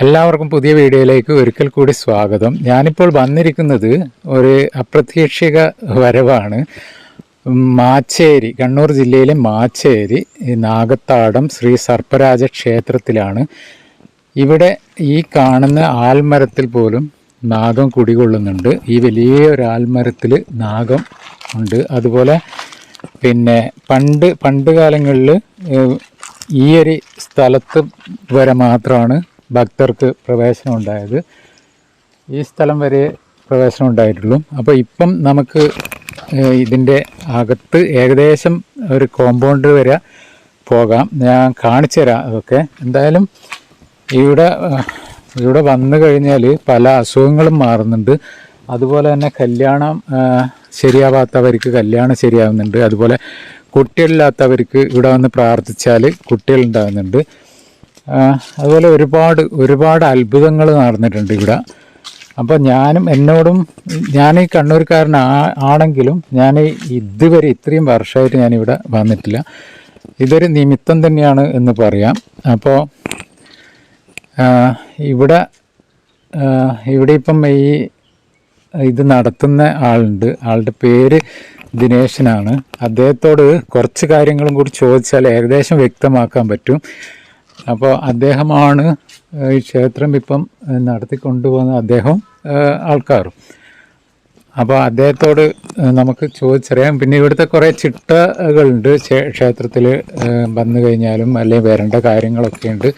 എല്ലാവർക്കും പുതിയ വീഡിയോയിലേക്ക് ഒരിക്കൽ കൂടി സ്വാഗതം. ഞാനിപ്പോൾ വന്നിരിക്കുന്നത് ഒരു അപ്രതീക്ഷിത വരവാണ്. മാച്ചേരി, കണ്ണൂർ ജില്ലയിലെ മാച്ചേരി നാഗത്താടം ശ്രീ സർപ്പരാജ ക്ഷേത്രത്തിലാണ്. ഇവിടെ ഈ കാണുന്ന ആൽമരത്തിൽ പോലും നാഗം കുടികൊള്ളുന്നുണ്ട്. ഈ വലിയ ഒരു ആൽമരത്തിൽ നാഗം ഉണ്ട്. അതുപോലെ പിന്നെ പണ്ട് കാലങ്ങളിൽ ഈ ഒരു സ്ഥലത്ത് വരെ മാത്രമാണ് ഭക്തർക്ക് പ്രവേശനം ഉണ്ടായത്. ഈ സ്ഥലം വരെ പ്രവേശനം ഉണ്ടായിട്ടുള്ളൂ. അപ്പോൾ ഇപ്പം നമുക്ക് ഇതിൻ്റെ അകത്ത് ഏകദേശം ഒരു കോമ്പൗണ്ട് വരെ പോകാം. ഞാൻ കാണിച്ചു തരാം അതൊക്കെ. എന്തായാലും ഇവിടെ വന്നു കഴിഞ്ഞാൽ പല അസുഖങ്ങളും മാറുന്നുണ്ട്. അതുപോലെ തന്നെ കല്യാണം ശരിയാവാത്തവർക്ക് കല്യാണം ശരിയാവുന്നുണ്ട്. അതുപോലെ കുട്ടികളില്ലാത്തവർക്ക് ഇവിടെ വന്ന് പ്രാർത്ഥിച്ചാൽ കുട്ടികളുണ്ടാകുന്നുണ്ട്. അതുപോലെ ഒരുപാട് അത്ഭുതങ്ങൾ നടന്നിട്ടുണ്ട് ഇവിടെ. അപ്പോൾ ഞാൻ ഈ കണ്ണൂർക്കാരനാണെങ്കിലും ഞാൻ ഇതുവരെ ഇത്രയും വർഷമായിട്ട് ഞാനിവിടെ വന്നിട്ടില്ല. ഇതൊരു നിമിത്തം തന്നെയാണ് എന്ന് പറയാം. അപ്പോൾ ഇവിടെ ഇപ്പം ഇത് നടത്തുന്ന ആളുണ്ട്. ആളുടെ പേര് ദിനേശനാണ്. അദ്ദേഹത്തോട് കുറച്ച് കാര്യങ്ങളും കൂടി ചോദിച്ചാൽ ഏകദേശം വ്യക്തമാക്കാൻ പറ്റും. അപ്പോൾ അദ്ദേഹമാണ് ഈ ക്ഷേത്രം ഇപ്പം നടത്തിക്കൊണ്ടുപോകുന്ന അദ്ദേഹവും ആൾക്കാരും. അപ്പോൾ അദ്ദേഹത്തോട് നമുക്ക് ചോദിച്ചറിയാം. പിന്നെ ഇവിടുത്തെ കുറേ ചിട്ടകളുണ്ട് ക്ഷേത്രത്തിൽ വന്നു കഴിഞ്ഞാലും അല്ലെങ്കിൽ വരേണ്ട കാര്യങ്ങളൊക്കെ ഉണ്ട്.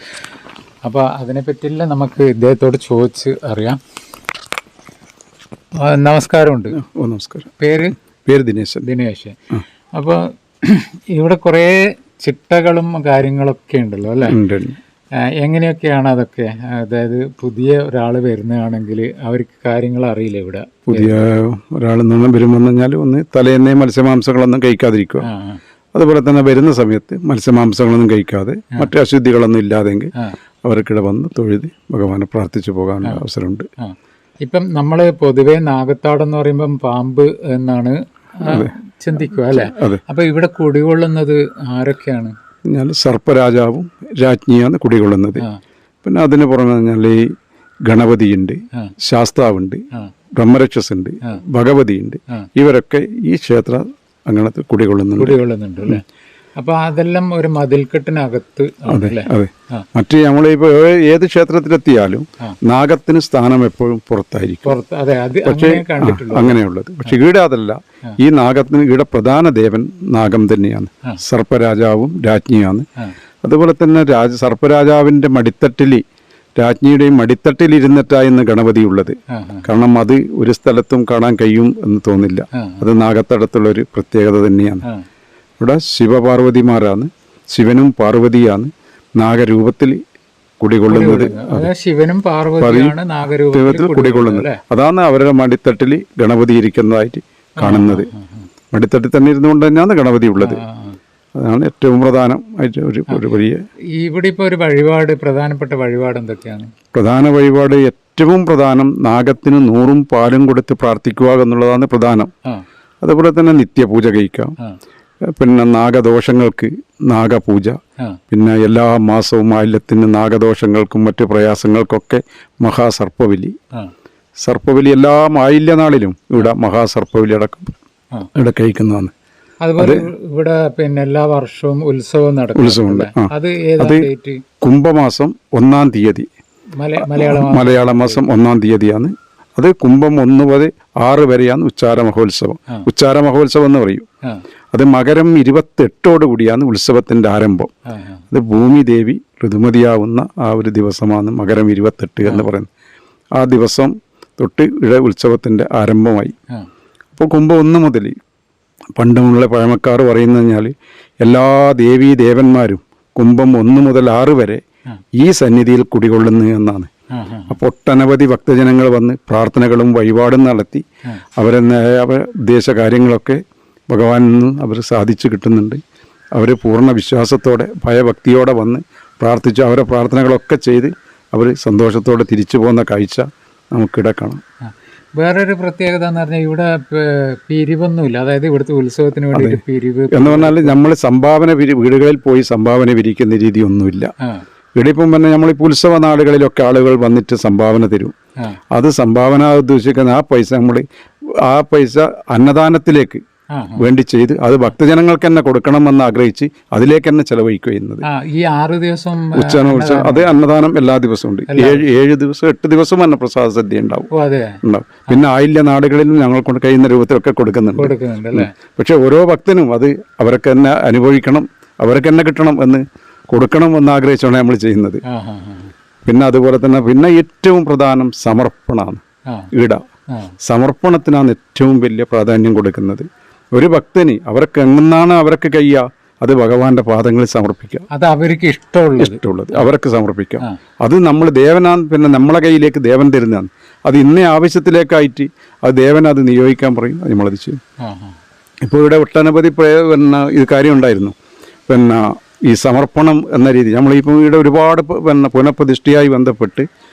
അപ്പോൾ അതിനെപ്പറ്റിയെല്ലാം നമുക്ക് ഇദ്ദേഹത്തോട് ചോദിച്ച് അറിയാം. നമസ്കാരമുണ്ട്. നമസ്കാരം. പേര് ദിനേശൻ. അപ്പോൾ ഇവിടെ കുറേ ചിട്ടകളും കാര്യങ്ങളൊക്കെ ഉണ്ടല്ലോ അല്ലേ? എങ്ങനെയൊക്കെയാണ് അതൊക്കെ? അതായത് പുതിയ ഒരാൾ വരുന്നതാണെങ്കിൽ അവർക്ക് കാര്യങ്ങൾ അറിയില്ല. ഇവിടെ പുതിയ ഒരാൾ വരുമ്പോൾ പറഞ്ഞാൽ ഒന്ന് തലേന്നേ മത്സ്യമാംസങ്ങളൊന്നും കഴിക്കാതിരിക്കുക. അതുപോലെ തന്നെ വരുന്ന സമയത്ത് മത്സ്യമാംസങ്ങളൊന്നും കഴിക്കാതെ മറ്റു അശുദ്ധികളൊന്നും ഇല്ലാതെങ്കിൽ അവർക്കിടെ വന്ന് തൊഴുതി ഭഗവാനെ പ്രാർത്ഥിച്ചു പോകാനുള്ള അവസരമുണ്ട്. ഇപ്പം നമ്മൾ പൊതുവെ നാഗത്താടെന്ന് പറയുമ്പം പാമ്പ് എന്നാണ് ചിന്തിക്കുക അല്ലേ? അപ്പൊ ഇവിടെ കുടികൊള്ളുന്നത് ആരൊക്കെയാണ്? ഞാൻ സർപ്പരാജാവും രാജ്ഞിയാണ് കുടികൊള്ളുന്നത്. പിന്നെ അതിന് പുറമെ പറഞ്ഞാൽ ഈ ഗണപതിയുണ്ട്, ശാസ്താവുണ്ട്, ബ്രഹ്മരക്ഷസുണ്ട്, ഭഗവതിയുണ്ട്. ഇവരൊക്കെ ഈ ക്ഷേത്ര അങ്കണത്തിൽ കുടികൊള്ളുന്നുണ്ട് അല്ലേ? അപ്പൊ അതെല്ലാം ഒരു മതിൽക്കെട്ടിനകത്ത്. അതെ. മറ്റു നമ്മളിപ്പോ ഏത് ക്ഷേത്രത്തിലെത്തിയാലും നാഗത്തിന് സ്ഥാനം എപ്പോഴും പുറത്തായിരിക്കും. പക്ഷേ അങ്ങനെയുള്ളത്. പക്ഷെ ഈടെ അതല്ല. ഈ നാഗത്തിന് ഈടെ പ്രധാന ദേവൻ നാഗം തന്നെയാണ്. സർപ്പരാജാവും രാജ്ഞിയാണ്. അതുപോലെ തന്നെ സർപ്പരാജാവിന്റെ മടിത്തട്ടില് രാജ്ഞിയുടെയും മടിത്തട്ടിൽ ഇരുന്നിട്ടായിരുന്നു ഗണപതി ഉള്ളത്. കാരണം അത് ഒരു സ്ഥലത്തും കാണാൻ കഴിയും എന്ന് തോന്നില്ല. അത് നാഗത്തടത്തുള്ള ഒരു പ്രത്യേകത തന്നെയാണ്. ഇവിടെ ശിവപാർവതിമാരാണ്. ശിവനും പാർവതിയാണ് നാഗരൂപത്തിൽ കുടികൊള്ളുന്നത്. ശിവനും പാർവതിയാണ് നാഗരൂപത്തിൽ കുടികൊള്ളുന്നത്. അതാണ് അവരുടെ മടിത്തട്ടിൽ ഗണപതി ഇരിക്കുന്നതായിട്ട് കാണുന്നത്. മടിത്തട്ടിൽ തന്നെ ഇരുന്നുകൊണ്ട് തന്നെയാണ് ഗണപതി ഉള്ളത്. അതാണ് ഏറ്റവും പ്രധാനമായിട്ട് ഒരു വലിയ. ഇവിടെ ഇപ്പോൾ ഒരു പ്രധാനപ്പെട്ട വഴിപാട് എന്തൊക്കെയാണ്? പ്രധാന വഴിപാട് ഏറ്റവും പ്രധാനം നാഗത്തിന് 100 പാലും കൊടുത്ത് പ്രാർത്ഥിക്കുക എന്നുള്ളതാണ് പ്രധാനം. അതുപോലെ തന്നെ നിത്യപൂജ കഴിക്കാം. പിന്നെ നാഗദോഷങ്ങൾക്ക് നാഗപൂജ. പിന്നെ എല്ലാ മാസവും ആയില്യത്തിന് നാഗദോഷങ്ങൾക്കും മറ്റു പ്രയാസങ്ങൾക്കൊക്കെ സർപ്പബലി എല്ലാ ആയില്യനാളിലും ഇവിടെ മഹാസർപ്പബലി അടക്കം ഇവിടെ കഴിക്കുന്നതാണ്. അതുപോലെ ഇവിടെ പിന്നെ എല്ലാ വർഷവും ഉത്സവമുണ്ട്. അത് കുംഭമാസം 1-ാം തീയതി, മലയാള മാസം 1-ാം തീയതിയാണ്. അത് കുംഭം 1 മുതൽ 6 വരെയാണ് ഉച്ചാര മഹോത്സവം എന്ന് പറയും. അത് മകരം 28 കൂടിയാണ് ഉത്സവത്തിന്റെ ആരംഭം. അത് ഭൂമി ദേവി ഋതുമതിയാവുന്ന ആ ഒരു ദിവസമാണ് മകരം 28 എന്ന് പറയുന്നത്. ആ ദിവസം തൊട്ട് ഇവിടെ ഉത്സവത്തിന്റെ ആരംഭമായി. അപ്പോൾ കുംഭം 1 മുതൽ പണ്ടുമുള്ള പഴമക്കാർ പറയുന്നത് കഴിഞ്ഞാൽ എല്ലാ ദേവീ ദേവന്മാരും കുംഭം 1 മുതൽ 6 വരെ ഈ സന്നിധിയിൽ കുടികൊള്ളുന്നു എന്നാണ്. അപ്പോൾ ഒട്ടനവധി ഭക്തജനങ്ങൾ വന്ന് പ്രാർത്ഥനകളും വഴിപാടും നടത്തി അവരുടെ ഉദ്ദേശ കാര്യങ്ങളൊക്കെ ഭഗവാനിൽ നിന്ന് അവർ സാധിച്ചു കിട്ടുന്നുണ്ട്. അവർ പൂർണ്ണ വിശ്വാസത്തോടെ ഭയഭക്തിയോടെ വന്ന് പ്രാർത്ഥിച്ചു അവരെ പ്രാർത്ഥനകളൊക്കെ ചെയ്ത് അവർ സന്തോഷത്തോടെ തിരിച്ചു പോകുന്ന കാഴ്ച നമുക്കിവിടെ കാണാം. വേറൊരു പ്രത്യേകത എന്ന് പറഞ്ഞാൽ ഇവിടെ പിരിവൊന്നുമില്ല. അതായത് ഇവിടുത്തെ ഉത്സവത്തിന് വേണ്ടി പിരിവ് എന്ന് പറഞ്ഞാൽ നമ്മൾ വീടുകളിൽ പോയി സംഭാവന പിരിക്കുന്ന രീതി ഒന്നുമില്ല. ഇവിടെ ഇപ്പം പിന്നെ നമ്മളിപ്പോൾ ഉത്സവ നാടുകളിലൊക്കെ ആളുകൾ വന്നിട്ട് സംഭാവന തരും. അത് സംഭാവന ഉദ്ദേശിക്കുന്ന ആ പൈസ അന്നദാനത്തിലേക്ക് വേണ്ടി ചെയ്ത് അത് ഭക്തജനങ്ങൾക്ക് തന്നെ കൊടുക്കണമെന്ന് ആഗ്രഹിച്ച് അതിലേക്ക് തന്നെ ചെലവഴിക്കുക ചെയ്യുന്നത്. ഈ 6 ദിവസം ഉത്സവം അത് അന്നദാനം എല്ലാ ദിവസവും ഉണ്ട്. 7 ദിവസം 8 ദിവസം അന്നപ്രസാദ സദ്യ ഉണ്ടാവും. പിന്നെ ആയില്യ നാടുകളിലും ഞങ്ങൾ കൊണ്ട് കഴിയുന്ന രൂപത്തിലൊക്കെ കൊടുക്കുന്നുണ്ട്. പക്ഷെ ഓരോ ഭക്തനും അത് അവർക്ക് തന്നെ അനുഭവിക്കണം, അവർക്ക് തന്നെ കിട്ടണം എന്ന് കൊടുക്കണം എന്ന് ആഗ്രഹിച്ചാണ് നമ്മൾ ചെയ്യുന്നത്. പിന്നെ അതുപോലെ തന്നെ പിന്നെ ഏറ്റവും പ്രധാനം സമർപ്പണമാണ്. സമർപ്പണത്തിനാണ് ഏറ്റവും വലിയ പ്രാധാന്യം കൊടുക്കുന്നത്. ഒരു ഭക്തന് അവർക്ക് എങ്ങനെയാണ് അവർക്ക് കഴിയുക അത് ഭഗവാന്റെ പാദങ്ങളിൽ സമർപ്പിക്കുക. അത് അവർക്ക് ഇഷ്ടമുള്ളത് അവർക്ക് സമർപ്പിക്കാം. അത് നമ്മൾ ദേവനാണ്, പിന്നെ നമ്മളെ കയ്യിലേക്ക് ദേവൻ തരുന്നതാണ്. അത് ഇന്ന ആവശ്യത്തിലേക്കായിട്ട് അത് ദേവൻ അത് നിയോഗിക്കാൻ പറയും, അത് നമ്മളത് ചെയ്യും. ഇപ്പോൾ ഇവിടെ ഒട്ടനവധി പിന്നെ ഇത് കാര്യം ഉണ്ടായിരുന്നു. പിന്നെ ഈ സമർപ്പണം എന്ന രീതി നമ്മളിപ്പോൾ ഇവിടെ ഒരുപാട് പിന്നെ പുനഃപ്രതിഷ്ഠയായി ബന്ധപ്പെട്ട്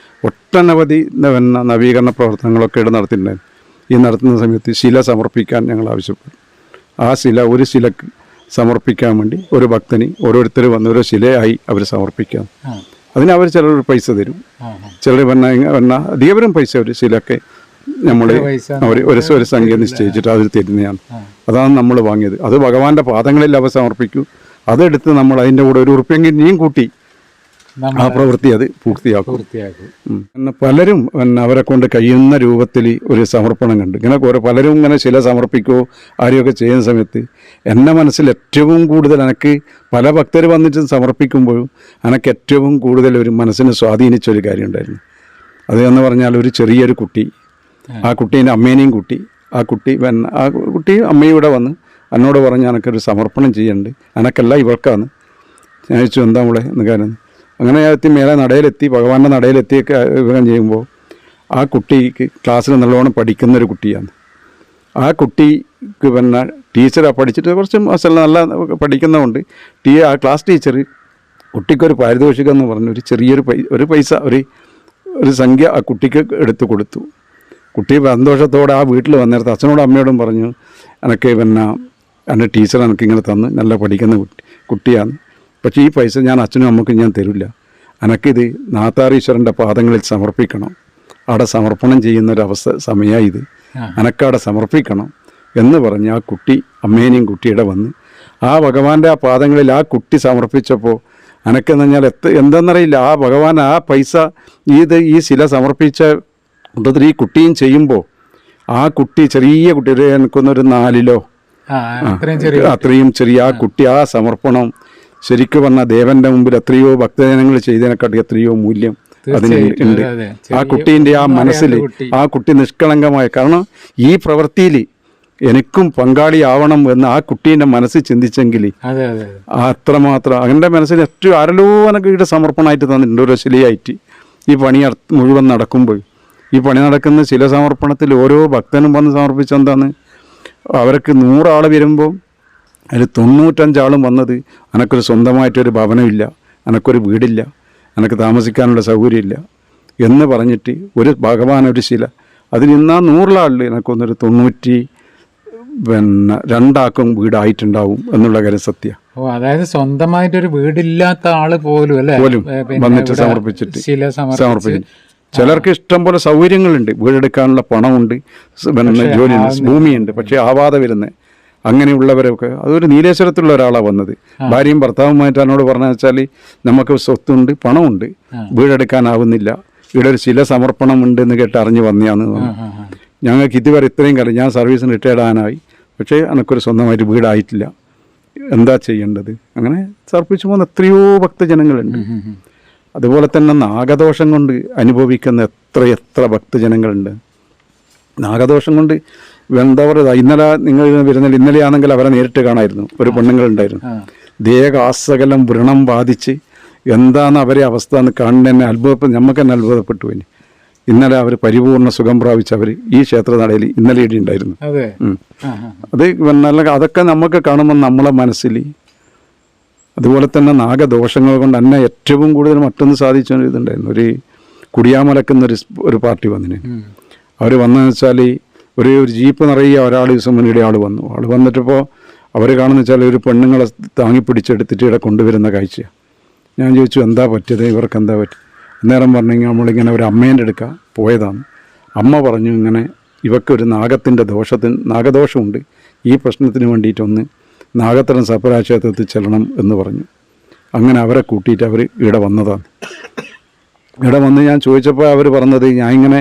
ഒട്ടനവധി പിന്നെ നവീകരണ പ്രവർത്തനങ്ങളൊക്കെ ഇവിടെ നടത്തിയിട്ടുണ്ടായിരുന്നു. ഈ നടത്തുന്ന സമയത്ത് ശില സമർപ്പിക്കാൻ ഞങ്ങൾ ആവശ്യപ്പെട്ടു. ആ ശില ഒരു ശിലക്ക് സമർപ്പിക്കാൻ വേണ്ടി ഒരു ഭക്തന് ഓരോരുത്തർ വന്ന് ഓരോ ശിലയായി അവർ സമർപ്പിക്കാം. അതിന് അവർ ചിലർ പൈസ തരും, ചിലർ പിന്നെ അധികവരും പൈസ ഒരു ശിലക്ക് നമ്മൾ ഒരു സംഖ്യ നിശ്ചയിച്ചിട്ട് അതിൽ തരുന്നതാണ്. അതാണ് നമ്മൾ വാങ്ങിയത്. അത് ഭഗവാന്റെ പാദങ്ങളിൽ അവർ സമർപ്പിക്കൂ. അതെടുത്ത് നമ്മൾ അതിൻ്റെ കൂടെ ഒരു ഉറുപ്പെങ്കിൽ നീയും കൂട്ടി ആ പ്രവൃത്തി അത് പൂർത്തിയാക്കും. പിന്നെ പലരും അവരെ കൊണ്ട് കഴിയുന്ന രൂപത്തിൽ ഒരു സമർപ്പണം കണ്ട് ഇങ്ങനെ പലരും ഇങ്ങനെ ശില സമർപ്പിക്കുകയോ ആരെയൊക്കെ ചെയ്യുന്ന സമയത്ത് എൻ്റെ മനസ്സിൽ ഏറ്റവും കൂടുതൽ എനിക്ക് പല ഭക്തർ വന്നിട്ട് സമർപ്പിക്കുമ്പോഴും എനിക്ക് ഏറ്റവും കൂടുതൽ ഒരു മനസ്സിനെ സ്വാധീനിച്ചൊരു കാര്യം ഉണ്ടായിരുന്നു. അത് എന്ന് പറഞ്ഞാൽ ഒരു ചെറിയൊരു കുട്ടി, ആ കുട്ടീൻ്റെ അമ്മേനെയും കൂട്ടി, ആ കുട്ടി അമ്മയൂടെ വന്ന് എന്നോട് പറഞ്ഞ് എനിക്കൊരു സമർപ്പണം ചെയ്യുന്നുണ്ട്, എനക്കല്ല ഇവർക്കാണ്. ഞാൻ ചോദിച്ചു എന്താ മോളെ എന്ന് കാര്യം. അങ്ങനെ എത്തി മേലെ നടയിലെത്തി ഭഗവാന്റെ നടയിലെത്തിയൊക്കെ വിവരം ചെയ്യുമ്പോൾ ആ കുട്ടിക്ക് ക്ലാസ്സിൽ നല്ലോണം പഠിക്കുന്നൊരു കുട്ടിയാണ്. ആ കുട്ടിക്ക് പിന്നെ ടീച്ചർ പഠിച്ചിട്ട് കുറച്ച് നല്ല പഠിക്കുന്നതുകൊണ്ട് ആ ക്ലാസ് ടീച്ചർ കുട്ടിക്കൊരു പാരിതോഷികം എന്ന് പറഞ്ഞു ഒരു ചെറിയൊരു പൈസ ഒരു സംഖ്യ ആ കുട്ടിക്ക് എടുത്തു കൊടുത്തു. കുട്ടി സന്തോഷത്തോടെ ആ വീട്ടിൽ വന്നിടത്ത് അച്ഛനോടും അമ്മയോടും പറഞ്ഞു എനിക്ക് പിന്നെ എൻ്റെ ടീച്ചർ എനിക്കിങ്ങനെ തന്ന് നല്ല പഠിക്കുന്ന കുട്ടിയാണ്, പക്ഷേ ഈ പൈസ ഞാൻ അച്ഛനും അമ്മയ്ക്കും ഞാൻ തരില്ല, എനിക്കിത് നാത്താറീശ്വരൻ്റെ പാദങ്ങളിൽ സമർപ്പിക്കണം, അവിടെ സമർപ്പണം ചെയ്യുന്നൊരവസ്ഥ സമയമായി ഇത്, എനക്കവിടെ സമർപ്പിക്കണം എന്ന് പറഞ്ഞ് ആ കുട്ടി അമ്മേനെയും കുട്ടിയുടെ വന്ന് ആ ഭഗവാന്റെ ആ പാദങ്ങളിൽ ആ കുട്ടി സമർപ്പിച്ചപ്പോൾ എനക്കെന്ന് പറഞ്ഞാൽ എന്തെന്നറിയില്ല, ആ ഭഗവാൻ ആ പൈസ ഈ ശില സമർപ്പിച്ച കൂട്ടത്തിൽ ഈ കുട്ടിയും ചെയ്യുമ്പോൾ ആ കുട്ടി ചെറിയ കുട്ടി എനിക്കൊന്നൊരു 4-ലോ അത്രയും ചെറിയ ആ കുട്ടി ആ സമർപ്പണം ശരിക്കും പറഞ്ഞാൽ ദേവന്റെ മുമ്പിൽ എത്രയോ ഭക്തജനങ്ങൾ ചെയ്തതിനെക്കാട്ടി എത്രയോ മൂല്യം അതിന് ഉണ്ട്. ആ കുട്ടീൻ്റെ ആ മനസ്സിൽ ആ കുട്ടി നിഷ്കളങ്കമായ, കാരണം ഈ പ്രവൃത്തിയിൽ എനിക്കും പങ്കാളിയാവണം എന്ന് ആ കുട്ടീൻ്റെ മനസ്സിൽ ചിന്തിച്ചെങ്കിൽ അത്രമാത്രം അവൻ്റെ മനസ്സിൽ ഏറ്റവും ആരല്ലോ എനിക്ക് ഇവിടെ സമർപ്പണമായിട്ട് തന്നിട്ടുണ്ട്. ഒരു ശിലയായിട്ട് ഈ പണി മുഴുവൻ നടക്കുമ്പോൾ ഈ പണി നടക്കുന്ന ശില സമർപ്പണത്തിൽ ഓരോ ഭക്തനും വന്ന് സമർപ്പിച്ചെന്താണ്, അവർക്ക് 100 ആൾ വരുമ്പോൾ അതിൽ 95 ആളും വന്നത് എനിക്കൊരു സ്വന്തമായിട്ടൊരു ഭവനമില്ല, എനിക്കൊരു വീടില്ല, എനിക്ക് താമസിക്കാനുള്ള സൗകര്യമില്ല എന്ന് പറഞ്ഞിട്ട് ഒരു ഭഗവാൻ ഒരു ശില അതിൽ ഇന്നാ 100 ആളിൽ എനിക്കൊന്നൊരു 92 ആക്കും വീടായിട്ടുണ്ടാവും എന്നുള്ള കാര്യം സത്യം. അതായത് സ്വന്തമായിട്ടൊരു വീടില്ലാത്ത ആള് പോലും വന്നിട്ട് സമർപ്പിച്ചിട്ട് സമർപ്പിച്ചിട്ട് ചിലർക്ക് ഇഷ്ടം പോലെ സൗകര്യങ്ങളുണ്ട്, വീടെടുക്കാനുള്ള പണമുണ്ട്, ജോലിയുണ്ട്, ഭൂമിയുണ്ട്, പക്ഷേ ആവാതെ വരുന്നത് അങ്ങനെയുള്ളവരൊക്കെ അതൊരു നീലേശ്വരത്തുള്ള ഒരാളാണ് വന്നത്. ഭാര്യയും ഭർത്താവുമായിട്ട് എന്നോട് പറഞ്ഞു വെച്ചാൽ നമുക്ക് സ്വത്തുണ്ട്, പണമുണ്ട്, വീടെടുക്കാനാവുന്നില്ല, ഇവിടെ ഒരു ശില സമർപ്പണം ഉണ്ട് എന്ന് കേട്ട് അറിഞ്ഞ് വന്നതാന്ന് പറഞ്ഞു. ഞങ്ങൾക്ക് ഇതുവരെ ഇത്രയും കാലം ഞാൻ സർവീസിന് റിട്ടയർഡ് ആകാനായി, പക്ഷേ എനിക്കൊരു സ്വന്തമായിട്ട് വീടായിട്ടില്ല, എന്താ ചെയ്യേണ്ടത്? അങ്ങനെ സമർപ്പിച്ചു പോകുന്ന എത്രയോ ഭക്തജനങ്ങളുണ്ട്. അതുപോലെ തന്നെ നാഗദോഷം കൊണ്ട് അനുഭവിക്കുന്ന എത്ര ഭക്തജനങ്ങളുണ്ട്. നാഗദോഷം കൊണ്ട് എന്താ പറയുക, ഇന്നലെ നിങ്ങൾ വരുന്നില്ല, ഇന്നലെയാണെങ്കിൽ അവരെ നേരിട്ട് കാണായിരുന്നു. ഒരു പെണ്ണുങ്ങളുണ്ടായിരുന്നു, ദേഹാസകലം വ്രണം ബാധിച്ച് എന്താണ് അവരെ അവസ്ഥ എന്ന് കാണുന്ന തന്നെ നമുക്ക് തന്നെ അത്ഭുതപ്പെട്ടു. ഇന്നലെ അവർ പരിപൂർണ്ണ സുഖം പ്രാപിച്ച് അവർ ഈ ക്ഷേത്ര നടയിൽ ഇന്നലെ ഇടി ഉണ്ടായിരുന്നു. അത് നല്ല അതൊക്കെ നമുക്ക് കാണുമ്പോൾ നമ്മളെ മനസ്സിൽ. അതുപോലെ തന്നെ നാഗദോഷങ്ങൾ കൊണ്ട് എന്നെ ഏറ്റവും കൂടുതൽ മറ്റൊന്ന് സാധിച്ച ഇതുണ്ടായിരുന്നു. ഒരു കുടിയാമലക്കുന്നൊരു പാർട്ടി വന്നിന്. അവർ വന്നതെന്ന് വെച്ചാൽ ഒരു ജീപ്പ് നിറയെ ഒരാൾ ദിവസം മുന്നിടെ ആൾ വന്നിട്ടിപ്പോൾ അവർ കാണുന്ന വെച്ചാൽ ഒരു പെണ്ണുങ്ങളെ താങ്ങിപ്പിടിച്ചെടുത്തിട്ട് ഇവിടെ കൊണ്ടുവരുന്ന കാഴ്ചയാണ്. ഞാൻ ചോദിച്ചു എന്താ പറ്റിയത്, ഇവർക്ക് എന്താ പറ്റി? അന്നേരം പറഞ്ഞു നമ്മളിങ്ങനെ ഒരു അമ്മേൻ്റെ അടുക്ക പോയതാണ്. അമ്മ പറഞ്ഞു ഇങ്ങനെ ഇവക്കൊരു നാഗദോഷമുണ്ട്, ഈ പ്രശ്നത്തിന് വേണ്ടിയിട്ടൊന്ന് നാഗത്തടം സർപ്പരാക്ഷേത്രത്തിൽ ചെല്ലണം എന്ന് പറഞ്ഞു. അങ്ങനെ അവരെ കൂട്ടിയിട്ട് അവർ ഇവിടെ വന്നതാണ്. ഇവിടെ വന്ന് ഞാൻ ചോദിച്ചപ്പോൾ അവർ പറഞ്ഞത് ഞാൻ ഇങ്ങനെ